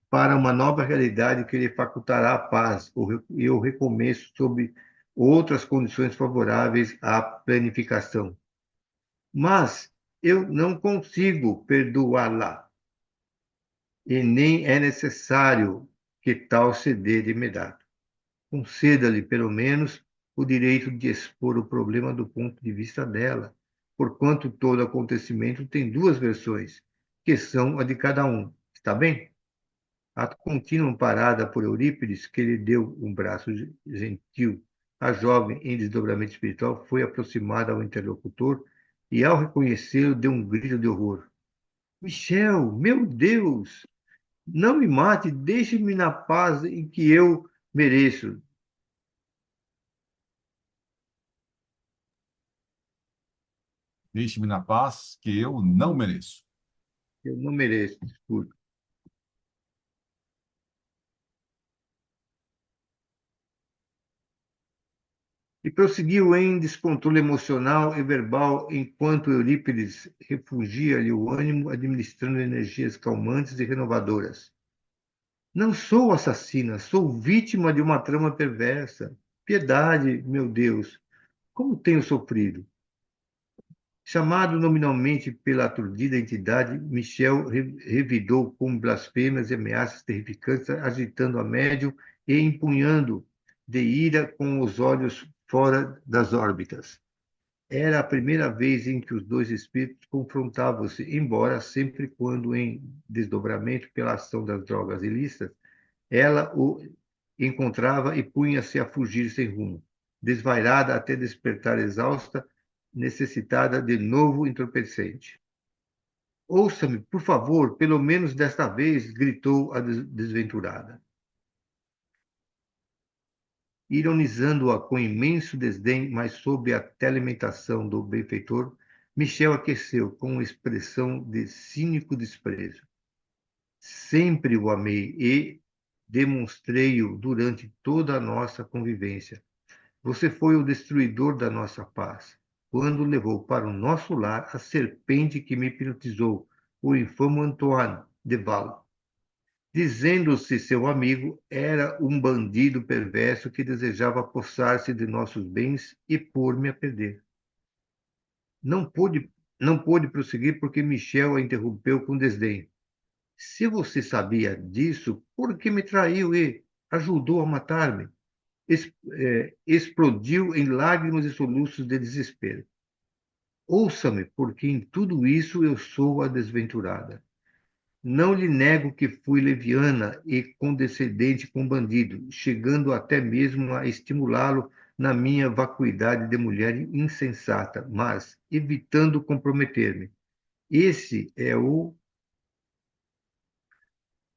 para uma nova realidade que lhe facultará a paz e o recomeço sob outras condições favoráveis à planificação. Mas eu não consigo perdoá-la, e nem é necessário que tal se dê de imediato. Conceda-lhe, pelo menos, o direito de expor o problema do ponto de vista dela, porquanto todo acontecimento tem duas versões, que são a de cada um. Está bem? A contínua parada por Eurípides, que lhe deu um braço gentil, a jovem, em desdobramento espiritual, foi aproximada ao interlocutor e, ao reconhecê-lo, deu um grito de horror. Michel, meu Deus! Não me mate, deixe-me na paz em que eu mereço. Deixe-me na paz, que eu não mereço. Eu não mereço, desculpe. E prosseguiu em descontrole emocional e verbal, enquanto Eurípides refugia-lhe o ânimo, administrando energias calmantes e renovadoras. Não sou assassina, sou vítima de uma trama perversa. Piedade, meu Deus, como tenho sofrido. Chamado nominalmente pela aturdida entidade, Michel revidou com blasfêmias e ameaças terrificantes, agitando a médium e empunhando de ira com os olhos fora das órbitas. Era a primeira vez em que os dois espíritos confrontavam-se, embora sempre quando em desdobramento pela ação das drogas ilícitas, ela o encontrava e punha-se a fugir sem rumo, desvairada até despertar exausta, necessitada de novo entorpecente. Ouça-me, por favor, pelo menos desta vez, gritou a desventurada. Ironizando-a com imenso desdém, mas sob a teleimentação do benfeitor, Michel aqueceu com uma expressão de cínico desprezo. Sempre o amei e demonstrei-o durante toda a nossa convivência. Você foi o destruidor da nossa paz, quando levou para o nosso lar a serpente que me hipnotizou, o infame Antoine de Val. Dizendo-se seu amigo, era um bandido perverso que desejava apossar-se de nossos bens e pôr-me a perder. Não pôde, não pôde prosseguir porque Michel a interrompeu com desdém. Se você sabia disso, por que me traiu e ajudou a matar-me? Explodiu em lágrimas e soluços de desespero. Ouça-me, porque em tudo isso eu sou a desventurada. Não lhe nego que fui leviana e condescendente com o bandido, chegando até mesmo a estimulá-lo na minha vacuidade de mulher insensata, mas evitando comprometer-me. Esse é o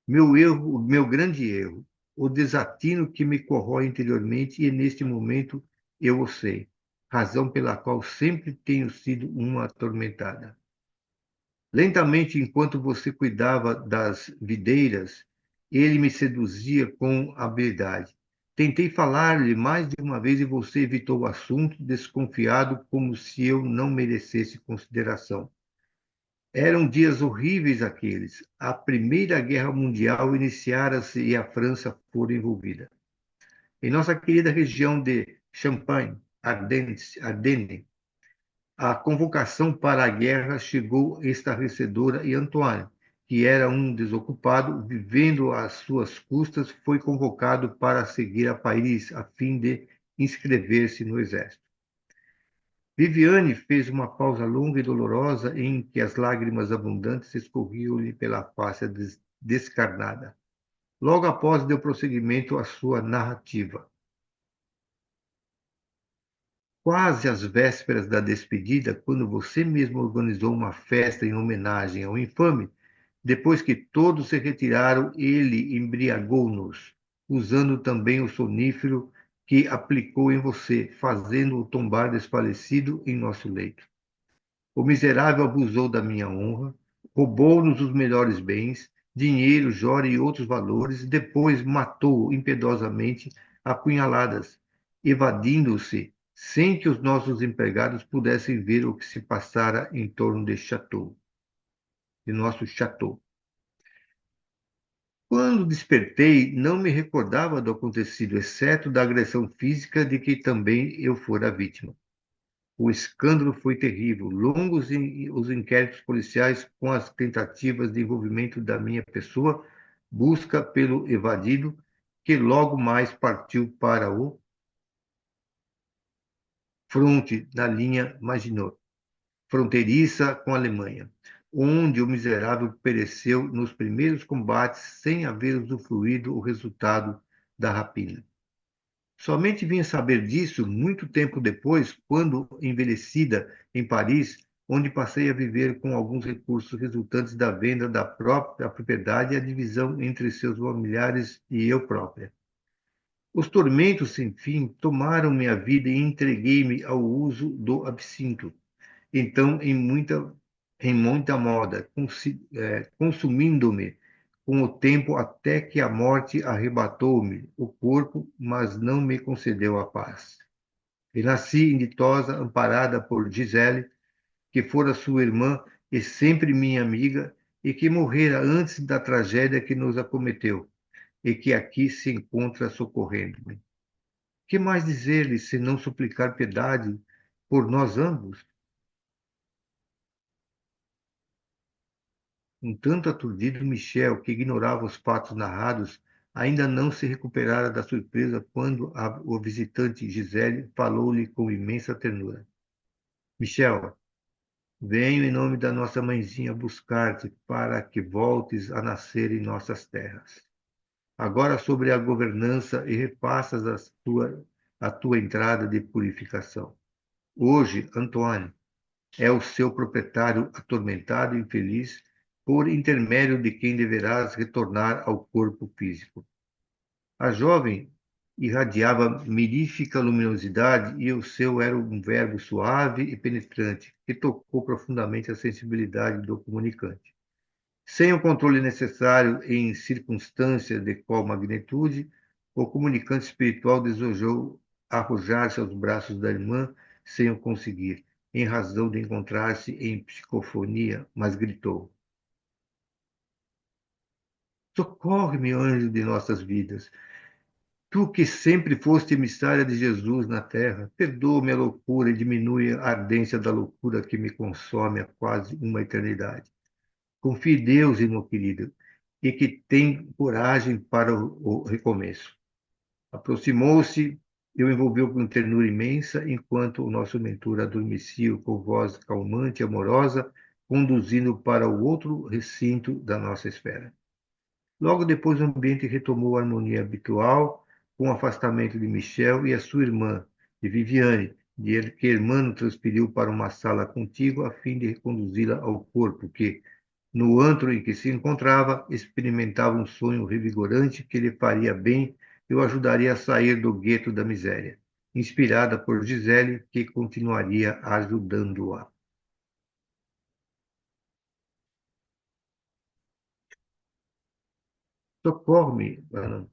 meu erro, o meu grande erro, o desatino que me corrói interiormente e neste momento eu o sei, razão pela qual sempre tenho sido uma atormentada. Lentamente, enquanto você cuidava das videiras, ele me seduzia com habilidade. Tentei falar-lhe mais de uma vez e você evitou o assunto, desconfiado, como se eu não merecesse consideração. Eram dias horríveis aqueles. A Primeira Guerra Mundial iniciara-se e a França fora envolvida. Em nossa querida região de Champagne, Ardennes, a convocação para a guerra chegou estarrecedora e Antoine, que era um desocupado, vivendo às suas custas, foi convocado para seguir a Paris a fim de inscrever-se no exército. Viviane fez uma pausa longa e dolorosa em que as lágrimas abundantes escorriam-lhe pela face descarnada. Logo após, deu prosseguimento à sua narrativa. Quase às vésperas da despedida, quando você mesmo organizou uma festa em homenagem ao infame, depois que todos se retiraram, ele embriagou-nos, usando também o sonífero que aplicou em você, fazendo-o tombar desfalecido em nosso leito. O miserável abusou da minha honra, roubou-nos os melhores bens, dinheiro, jóia e outros valores, e depois matou impiedosamente a punhaladas, evadindo-se, sem que os nossos empregados pudessem ver o que se passara em torno de nosso chateau. Quando despertei, não me recordava do acontecido, exceto da agressão física de que também eu fora vítima. O escândalo foi terrível, longos os inquéritos policiais com as tentativas de envolvimento da minha pessoa, busca pelo evadido, que logo mais partiu para o fronte na linha Maginot, fronteiriça com a Alemanha, onde o miserável pereceu nos primeiros combates sem haver usufruído o resultado da rapina. Somente vim saber disso muito tempo depois, quando envelhecida em Paris, onde passei a viver com alguns recursos resultantes da venda da própria propriedade e a divisão entre seus familiares e eu própria. Os tormentos sem fim tomaram minha vida e entreguei-me ao uso do absinto. Então, em muita moda, consumindo-me com o tempo até que a morte arrebatou-me o corpo, mas não me concedeu a paz. Renasci inditosa, amparada por Gisele, que fora sua irmã e sempre minha amiga, e que morrera antes da tragédia que nos acometeu, e que aqui se encontra socorrendo-me. Que mais dizer-lhe senão suplicar piedade por nós ambos? Um tanto aturdido, Michel, que ignorava os fatos narrados, ainda não se recuperara da surpresa quando o visitante Gisele falou-lhe com imensa ternura. Michel, venho em nome da nossa mãezinha buscar-te para que voltes a nascer em nossas terras. Agora sobre a governança e repassas a tua entrada de purificação. Hoje, Antoine, é o seu proprietário atormentado e infeliz, por intermédio de quem deverás retornar ao corpo físico. A jovem irradiava mirífica luminosidade e o seu era um verbo suave e penetrante, que tocou profundamente a sensibilidade do comunicante. Sem o controle necessário em circunstâncias de qual magnitude, o comunicante espiritual desejou arrojar-se aos braços da irmã sem o conseguir, em razão de encontrar-se em psicofonia, mas gritou: Socorre-me, anjo de nossas vidas! Tu que sempre foste emissária de Jesus na terra, perdoa-me a loucura e diminui a ardência da loucura que me consome há quase uma eternidade. Confie em Deus, irmão querido, e que tem coragem para o recomeço. Aproximou-se e o envolveu com ternura imensa, enquanto o nosso mentor adormecia com voz calmante e amorosa, conduzindo para o outro recinto da nossa esfera. Logo depois, o ambiente retomou a harmonia habitual, com o afastamento de Michel e a sua irmã, de Viviane, de que Hermano transferiu para uma sala contígua a fim de reconduzi-la ao corpo, que, no antro em que se encontrava, experimentava um sonho revigorante que lhe faria bem e o ajudaria a sair do gueto da miséria, inspirada por Gisele, que continuaria ajudando-a. Socorre-me, Ana.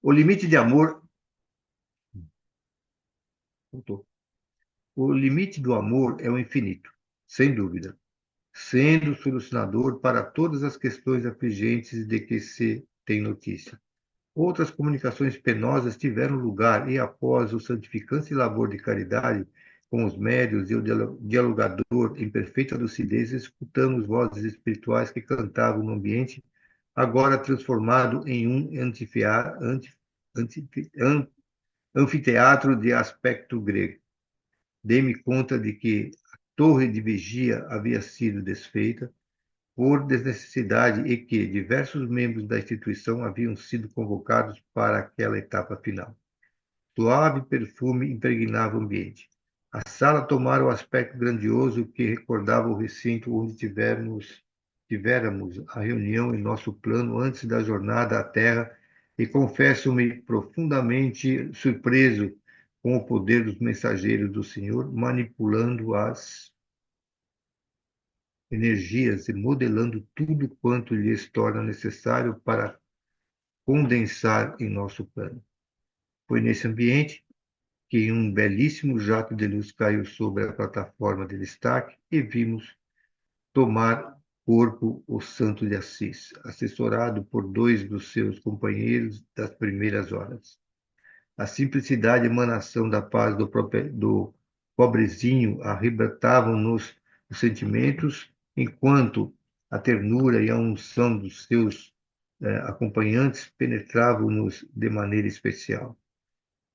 O limite de amor. Voltou. O limite do amor é o infinito, sem dúvida, sendo solucionador para todas as questões afligentes de que se tem notícia. Outras comunicações penosas tiveram lugar e, após o santificante labor de caridade com os médios e o dialogador em perfeita lucidez, escutamos vozes espirituais que cantavam no ambiente, agora transformado em um anfiteatro de aspecto grego. Dei-me conta de que a torre de vigia havia sido desfeita por desnecessidade e que diversos membros da instituição haviam sido convocados para aquela etapa final. Suave perfume impregnava o ambiente. A sala tomara o aspecto grandioso que recordava o recinto onde tivéramos a reunião em nosso plano antes da jornada à Terra, e confesso-me profundamente surpreso com o poder dos mensageiros do Senhor, manipulando as energias e modelando tudo quanto lhes torna necessário para condensar em nosso plano. Foi nesse ambiente que um belíssimo jato de luz caiu sobre a plataforma de destaque e vimos tomar corpo o Santo de Assis, assessorado por dois dos seus companheiros das primeiras horas. A simplicidade e emanação da paz do pobrezinho arrebatavam-nos os sentimentos, enquanto a ternura e a unção dos seus acompanhantes penetravam-nos de maneira especial.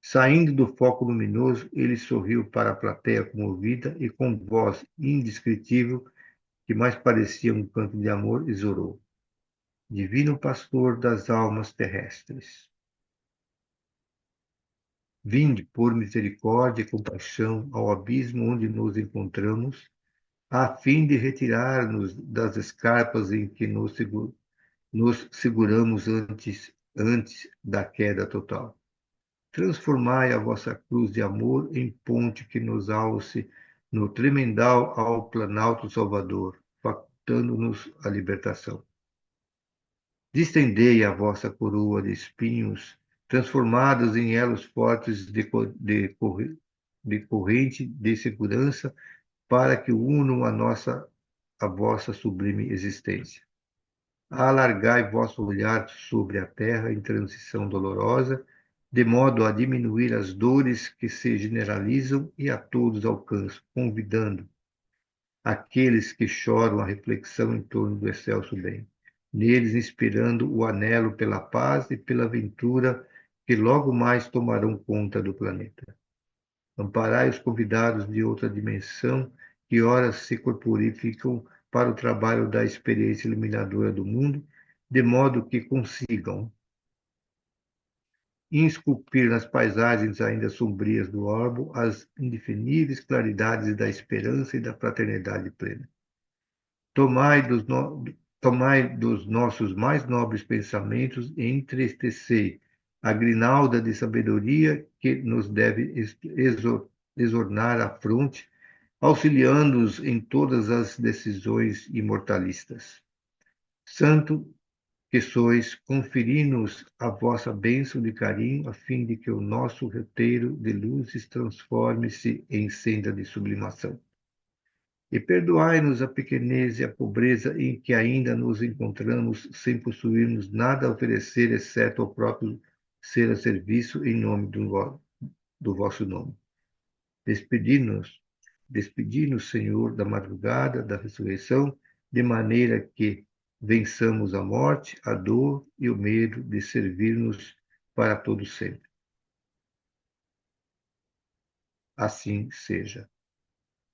Saindo do foco luminoso, ele sorriu para a plateia comovida e, com voz indescritível, que mais parecia um canto de amor, exorou: Divino pastor das almas terrestres, vinde por misericórdia e compaixão ao abismo onde nos encontramos, a fim de retirar-nos das escarpas em que nos seguramos antes da queda total. Transformai a vossa cruz de amor em ponte que nos alce no tremendal ao planalto Salvador, facultando-nos a libertação. Distendei a vossa coroa de espinhos, transformados em elos fortes de corrente de segurança, para que unam a vossa sublime existência. Alargai vosso olhar sobre a terra em transição dolorosa, de modo a diminuir as dores que se generalizam e a todos alcançam, convidando aqueles que choram a reflexão em torno do excelso bem, neles inspirando o anelo pela paz e pela ventura que logo mais tomarão conta do planeta. Amparai os convidados de outra dimensão que ora se corporificam para o trabalho da experiência iluminadora do mundo, de modo que consigam e esculpir nas paisagens ainda sombrias do orbe as indefiníveis claridades da esperança e da fraternidade plena. Tomai tomai dos nossos mais nobres pensamentos e entristecei a grinalda de sabedoria que nos deve exornar a fronte, auxiliando-os em todas as decisões imortalistas. Santo que sois, conferi-nos a vossa bênção de carinho, a fim de que o nosso roteiro de luzes transforme-se em senda de sublimação. E perdoai-nos a pequenez e a pobreza em que ainda nos encontramos, sem possuirmos nada a oferecer, exceto ao próprio ser a serviço em nome do vosso nome. Despedi-nos, Senhor, da madrugada, da ressurreição, de maneira que vençamos a morte, a dor e o medo de servir-nos para todo sempre. Assim seja.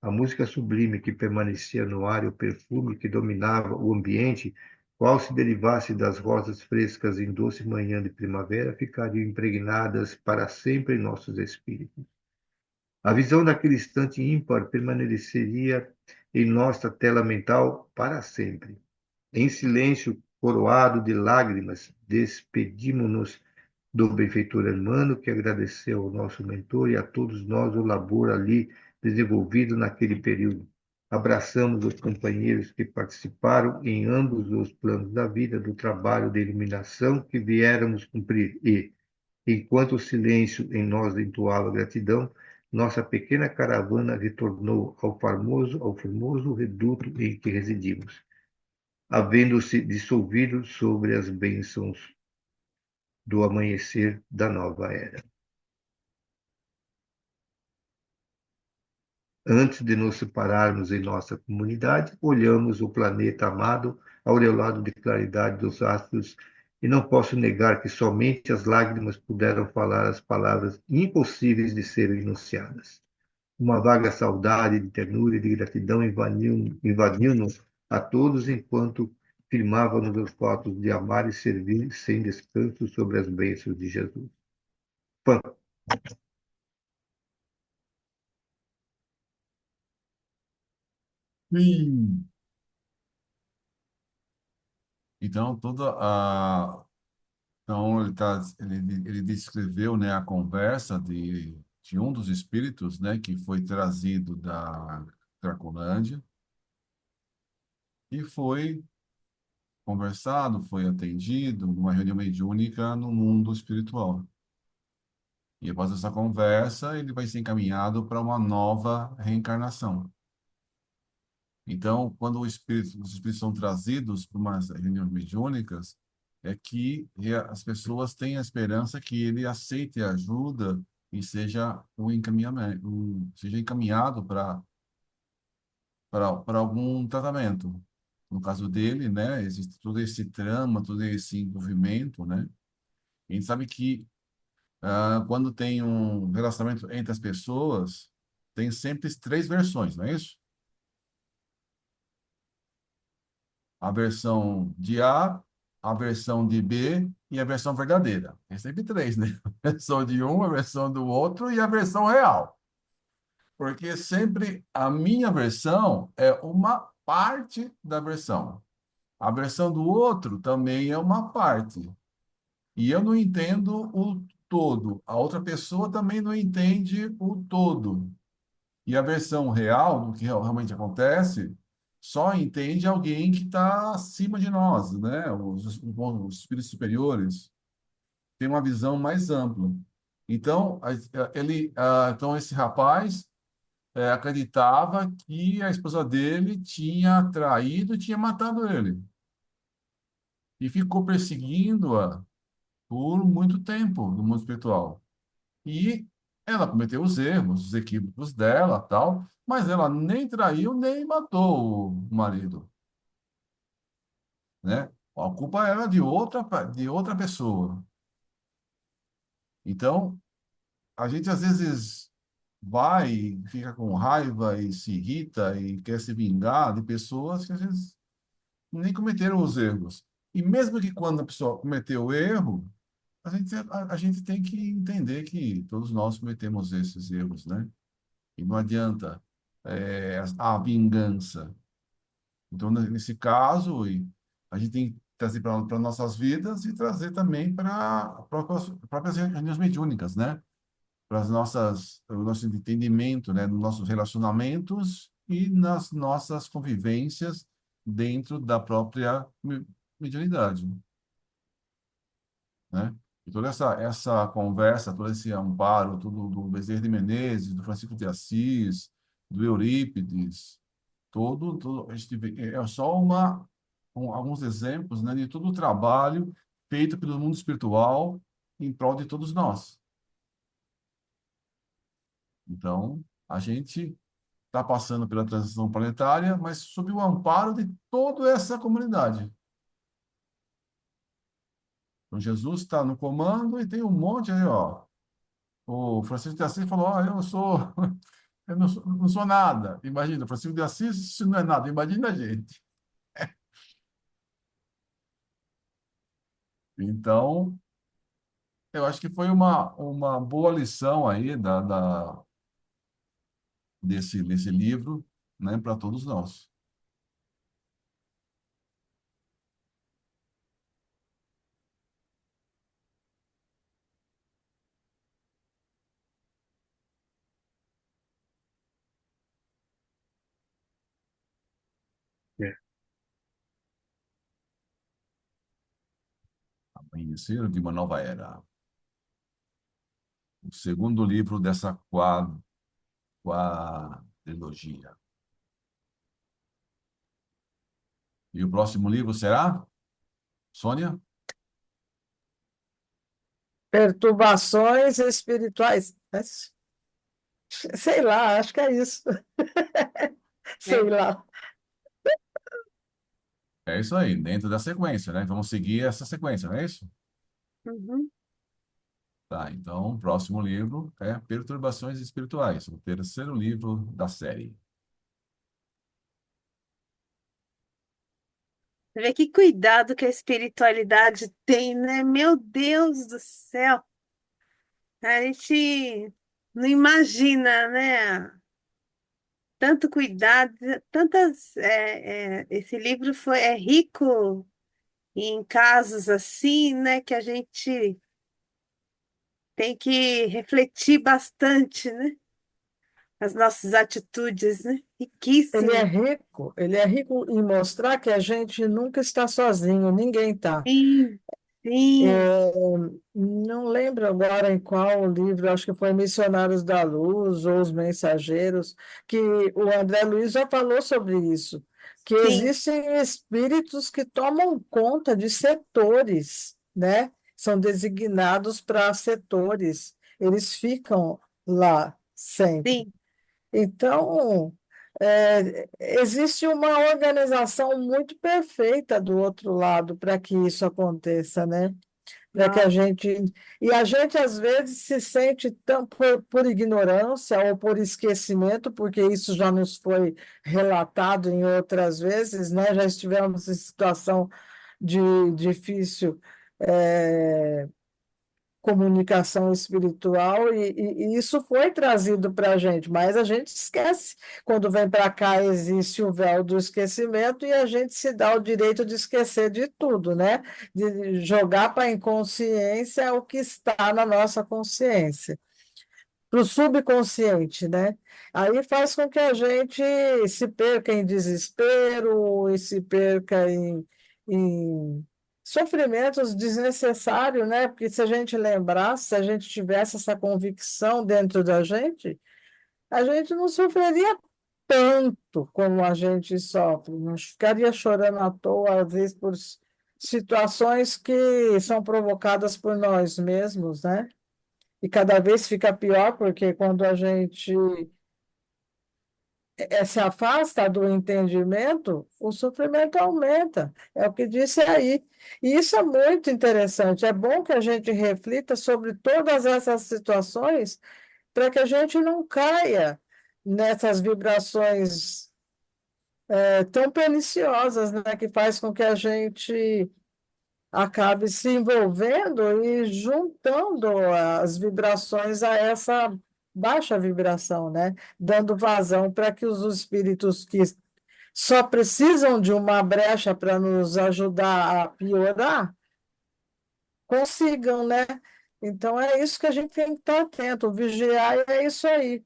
A música sublime que permanecia no ar e o perfume que dominava o ambiente, qual se derivasse das rosas frescas em doce manhã de primavera, ficariam impregnadas para sempre em nossos espíritos. A visão daquele instante ímpar permaneceria em nossa tela mental para sempre. Em silêncio, coroado de lágrimas, despedimos-nos do benfeitor hermano que agradeceu ao nosso mentor e a todos nós o labor ali desenvolvido naquele período. Abraçamos os companheiros que participaram em ambos os planos da vida, do trabalho de iluminação que viéramos cumprir e, enquanto o silêncio em nós entoava gratidão, nossa pequena caravana retornou ao formoso reduto em que residimos, havendo-se dissolvido sobre as bênçãos do amanhecer da nova era. Antes de nos separarmos em nossa comunidade, olhamos o planeta amado, aureolado de claridade dos astros, e não posso negar que somente as lágrimas puderam falar as palavras impossíveis de serem enunciadas. Uma vaga saudade de ternura e de gratidão invadiu-nos a todos enquanto firmávamos os votos de amar e servir sem descanso sobre as bênçãos de Jesus. Pã. Sim. Então, toda a... Então, ele descreveu, né, a conversa de um dos espíritos, né, que foi trazido da Cracolândia e foi conversado, foi atendido numa reunião mediúnica no mundo espiritual. E após essa conversa, ele vai ser encaminhado para uma nova reencarnação. Então, quando os espíritos são trazidos para umas reuniões mediúnicas, é que as pessoas têm a esperança que ele aceite a ajuda e seja um encaminhamento, seja encaminhado para algum tratamento. No caso dele, né, existe todo esse trama, todo esse envolvimento, né? A gente sabe que quando tem um relacionamento entre as pessoas, tem sempre três versões, não é isso? A versão de a versão de B e a versão verdadeira. Tem sempre três, né? A versão de um, a versão do outro e a versão real. Porque sempre a minha versão é uma parte da versão. A versão do outro também é uma parte. E eu não entendo o todo. A outra pessoa também não entende o todo. E a versão real do que realmente acontece só entende alguém que está acima de nós, né? Os espíritos superiores têm uma visão mais ampla. Então, então esse rapaz acreditava que a esposa dele tinha traído e tinha matado ele. E ficou perseguindo-a por muito tempo no mundo espiritual. E ela cometeu os erros, os equívocos dela, tal, mas ela nem traiu nem matou o marido, né? A culpa era de outra pessoa. Então, a gente às vezes vai, fica com raiva e se irrita e quer se vingar de pessoas que às vezes nem cometeram os erros. E mesmo que quando a pessoa cometeu o erro, a gente tem que entender que todos nós cometemos esses erros, né? E não adianta a vingança. Então, nesse caso, a gente tem que trazer para nossas vidas e trazer também para próprias reuniões mediúnicas, né? Para o nosso entendimento, né? Nos nossos relacionamentos e nas nossas convivências dentro da própria mediunidade, né? E toda essa conversa, todo esse amparo, tudo do Bezerra de Menezes, do Francisco de Assis, do Eurípides, a gente é só alguns exemplos, né, de todo o trabalho feito pelo mundo espiritual em prol de todos nós. Então, a gente está passando pela transição planetária, mas sob o amparo de toda essa comunidade. Então, Jesus está no comando e tem um monte aí, ó. O Francisco de Assis falou, eu não sou nada. Imagina, o Francisco de Assis, se não é nada, imagina a gente. Então, eu acho que foi uma boa lição aí desse livro, né, para todos nós. É. Amanhecer de uma Nova Era. O segundo livro dessa quadrilogia. E o próximo livro será? Sônia? Perturbações espirituais. Sei lá, acho que é isso. Sei É. lá. É isso aí, dentro da sequência, né? Vamos seguir essa sequência, não é isso? Uhum. Tá, então, o próximo livro é Perturbações Espirituais, o terceiro livro da série. Você vê que cuidado que a espiritualidade tem, né? Meu Deus do céu! A gente não imagina, né? Tanto cuidado, esse livro é rico em casos assim, né? Que a gente tem que refletir bastante, né? As nossas atitudes, né? Riquíssimo. Ele é rico em mostrar que a gente nunca está sozinho, ninguém está. Sim, sim, Não lembro agora em qual livro, acho que foi Missionários da Luz ou Os Mensageiros, que o André Luiz já falou sobre isso, que sim, existem espíritos que tomam conta de setores, né? São designados para setores, eles ficam lá sempre. sim. Então, existe uma organização muito perfeita do outro lado para que isso aconteça, né? Para que a Nossa, gente. E a gente, às vezes, se sente tão por ignorância ou por esquecimento, porque isso já nos foi relatado em outras vezes, né? Já estivemos em situação de difícil. eh, Comunicação espiritual e isso foi trazido para a gente, mas a gente esquece. Quando vem para cá, existe o véu do esquecimento e a gente se dá o direito de esquecer de tudo, né? De jogar para a inconsciência o que está na nossa consciência para o subconsciente, né? Aí faz com que a gente se perca em desespero e se perca em sofrimentos desnecessários, né? Porque se a gente lembrasse, se a gente tivesse essa convicção dentro da gente, a gente não sofreria tanto como a gente sofre, não ficaria chorando à toa, às vezes, por situações que são provocadas por nós mesmos, né? E cada vez fica pior, porque quando a gente se afasta do entendimento, o sofrimento aumenta. É o que disse aí. E isso é muito interessante. É bom que a gente reflita sobre todas essas situações para que a gente não caia nessas vibrações tão perniciosas, né, que faz com que a gente acabe se envolvendo e juntando as vibrações a essa baixa vibração, né? Dando vazão para que os espíritos que só precisam de uma brecha para nos ajudar a piorar, consigam, né? Então é isso que a gente tem que estar atento, vigiar e é isso aí.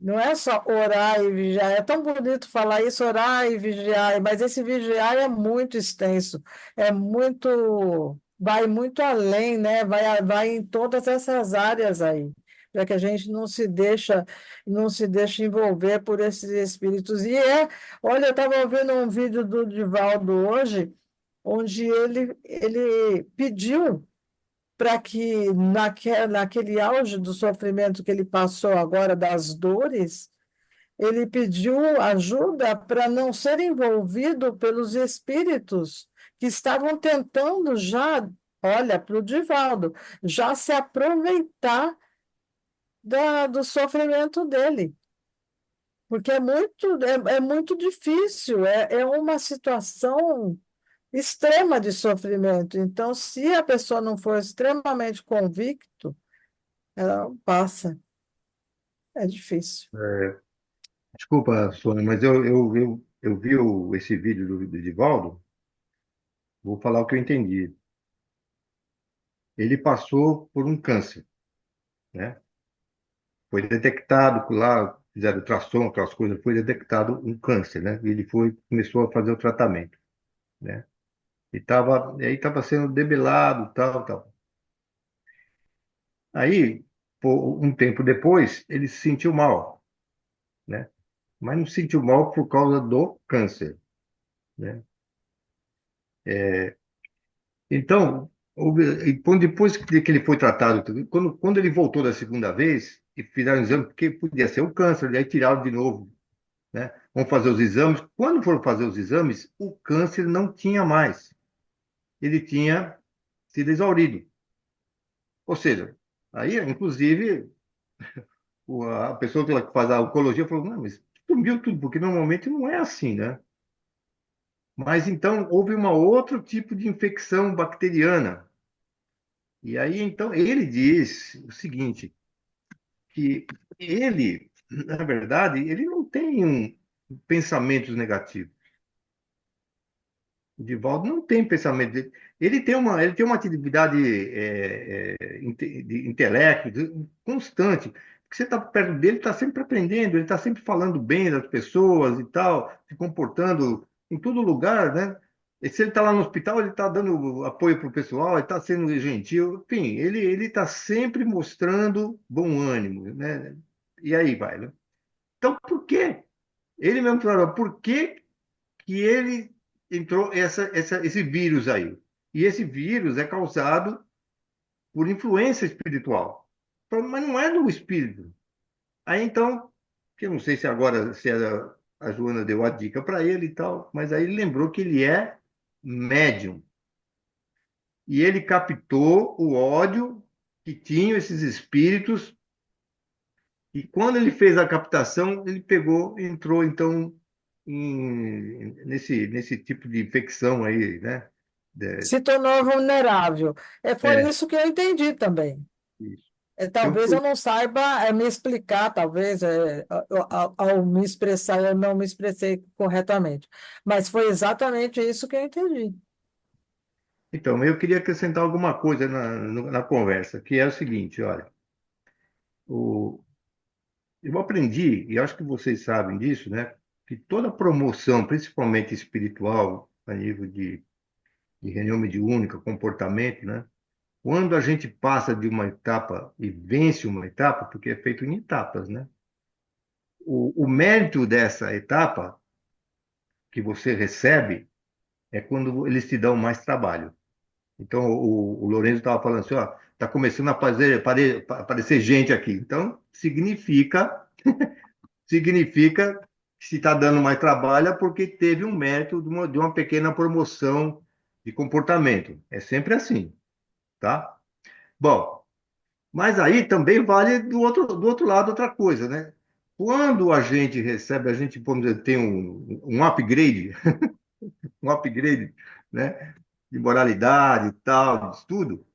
Não é só orar e vigiar. É tão bonito falar isso, orar e vigiar, mas esse vigiar é muito extenso, é muito, vai muito além, né? Vai em todas essas áreas aí, para que a gente não se deixa envolver por esses espíritos. Olha, eu estava ouvindo um vídeo do Divaldo hoje, onde ele pediu para que naquele auge do sofrimento que ele passou agora, das dores, ele pediu ajuda para não ser envolvido pelos espíritos que estavam tentando já, olha, para o Divaldo, já se aproveitar do sofrimento dele. Porque é muito difícil, é uma situação extrema de sofrimento. Então, se a pessoa não for extremamente convicto, ela não passa. É difícil. Desculpa, Sônia, mas eu vi esse vídeo do Divaldo, vou falar o que eu entendi. Ele passou por um câncer, né? Foi detectado lá, fizeram ultrassom, aquelas coisas, foi detectado um câncer, né? E ele começou a fazer o tratamento, né? Aí estava sendo debelado, tal, tal. Aí, um tempo depois, ele se sentiu mal, né? Mas não se sentiu mal por causa do câncer, né? Então, depois que ele foi tratado, quando ele voltou da segunda vez, e fizeram o exame, porque podia ser um câncer, aí tiraram de novo, né? Vão fazer os exames. Quando foram fazer os exames, o câncer não tinha mais. Ele tinha sido exaurido. Ou seja, aí, inclusive, a pessoa que faz a oncologia falou, não, mas sumiu tudo, porque normalmente não é assim, né? Mas então houve um outro tipo de infecção bacteriana. E aí, então, ele diz o seguinte, que ele, na verdade, ele não tem pensamentos negativos. O Divaldo não tem pensamento. Ele tem uma atividade de intelecto constante. Porque você está perto dele, está sempre aprendendo, ele está sempre falando bem das pessoas e tal, se comportando em todo lugar, né? E se ele está lá no hospital, ele está dando apoio para o pessoal, ele está sendo gentil, enfim, ele está sempre mostrando bom ânimo, né? E aí vai, né? Então, por quê? Ele mesmo falou, por que que ele entrou esse vírus aí. E esse vírus é causado por influência espiritual. Mas não é do espírito. Aí então, que eu não sei se agora se a Joana deu a dica para ele e tal, mas aí ele lembrou que ele é médium. E ele captou o ódio que tinham esses espíritos. E quando ele fez a captação, ele pegou, entrou então nesse tipo de infecção aí, né? De- Se tornou vulnerável. Foi É, isso que eu entendi também. isso. Então, Talvez eu não saiba me explicar, talvez, ao me expressar, eu não me expressei corretamente. Mas foi exatamente isso que eu entendi. eu queria acrescentar alguma coisa na conversa, que é o seguinte, olha, o, eu aprendi, e acho que vocês sabem disso, né, que toda promoção, principalmente espiritual, a nível de reunião mediúnica, comportamento, né, quando a gente passa de uma etapa e vence uma etapa, porque é feito em etapas, né, o mérito dessa etapa que você recebe é quando eles te dão mais trabalho. Então, o Lourenço estava falando assim, ó, está começando a aparecer gente aqui. Então, significa que se está dando mais trabalho é porque teve um mérito de uma pequena promoção de comportamento. É sempre assim, tá? Bom, mas aí também vale do outro lado outra coisa, né? Quando a gente recebe, a gente, vamos dizer, tem um upgrade, um upgrade, né? de moralidade e tal, de estudo,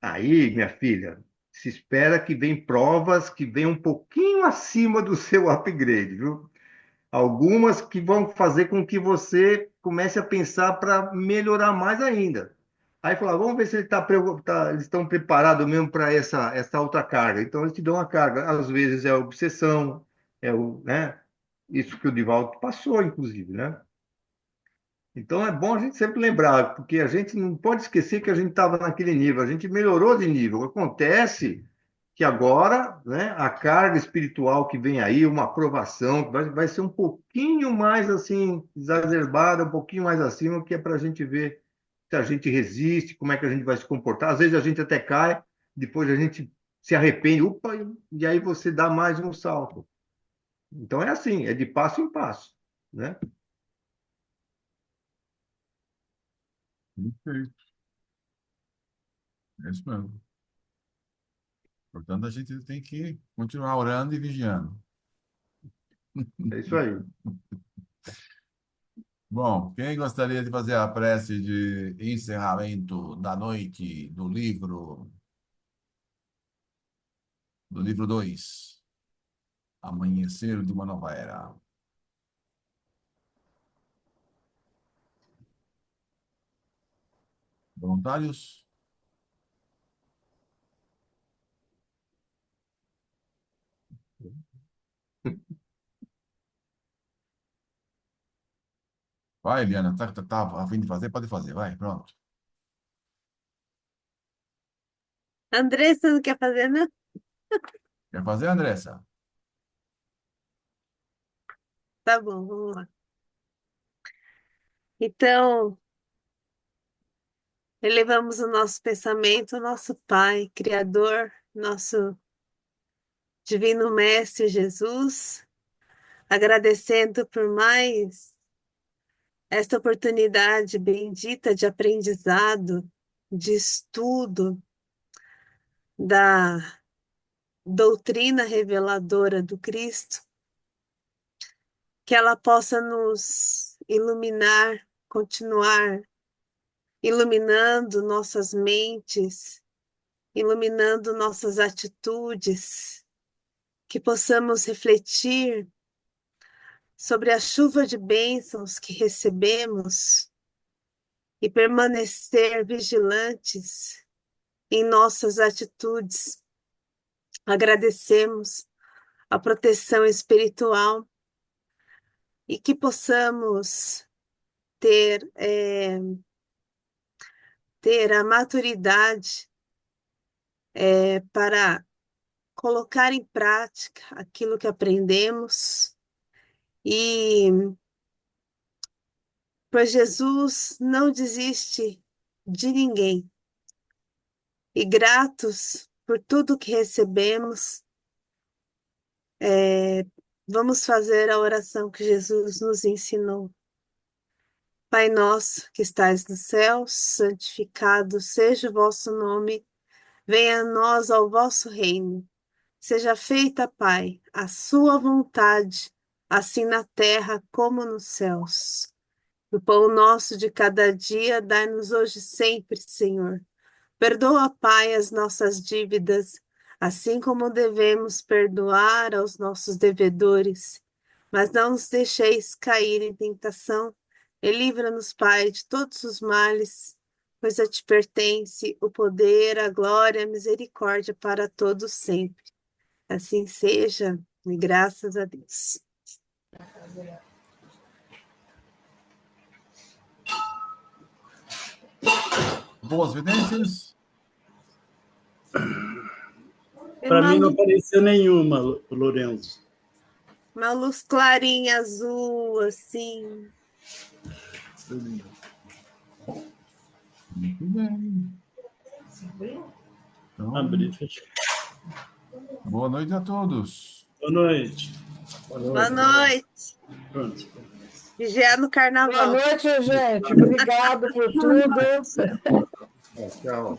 aí, minha filha, se espera que vem provas que venham um pouquinho acima do seu upgrade, viu? Algumas que vão fazer com que você comece a pensar para melhorar mais ainda. Aí fala, vamos ver se eles estão preparados mesmo para essa outra carga. Então, eles te dão uma carga. Às vezes é a obsessão, né? Isso que o Divaldo passou, inclusive, né? Então, é bom a gente sempre lembrar, porque a gente não pode esquecer que a gente estava naquele nível, a gente melhorou de nível. Acontece que agora, né, a carga espiritual que vem aí, uma aprovação, vai ser um pouquinho mais assim, exacerbada, um pouquinho mais acima, que é para a gente ver se a gente resiste, como é que a gente vai se comportar. Às vezes a gente até cai, depois a gente se arrepende, upa, e aí você dá mais um salto. Então é assim, é de passo em passo, né? Perfeito. É isso mesmo. Portanto, a gente tem que continuar orando e vigiando. É isso aí. Bom, quem gostaria de fazer a prece de encerramento da noite do livro 2, Amanhecer de uma Nova Era? Voluntários? Vai, Eliana, tá a fim de fazer? Pode fazer, vai, pronto. Andressa, não quer fazer, não? Quer fazer, Andressa? Tá bom, vamos lá. Então, elevamos o nosso pensamento ao nosso Pai, Criador, nosso Divino Mestre Jesus, agradecendo por mais esta oportunidade bendita de aprendizado, de estudo da doutrina reveladora do Cristo, que ela possa nos iluminar, continuar iluminando nossas mentes, iluminando nossas atitudes, que possamos refletir sobre a chuva de bênçãos que recebemos e permanecer vigilantes em nossas atitudes. Agradecemos a proteção espiritual e que possamos ter, ter a maturidade para colocar em prática aquilo que aprendemos e, pois Jesus não desiste de ninguém. E gratos por tudo que recebemos, vamos fazer a oração que Jesus nos ensinou. Pai nosso que estais no céu, santificado seja o vosso nome, venha a nós ao vosso reino. Seja feita, Pai, a sua vontade, assim na terra como nos céus. O pão nosso de cada dia dai-nos hoje sempre, Senhor. Perdoa, Pai, as nossas dívidas, assim como devemos perdoar aos nossos devedores. Mas não nos deixeis cair em tentação, e livra-nos, Pai, de todos os males, pois a ti pertence o poder, a glória, a misericórdia para todos sempre. Assim seja, e graças a Deus. Boas vidências? Para mim não apareceu nenhuma, Lourenço. Uma luz clarinha azul, assim. Muito bem. Então, Abri, fechei. boa noite a todos. Boa noite. Boa noite. Pronto. Vigiar no Boa carnaval. noite, gente. Obrigado por tudo. Tchau.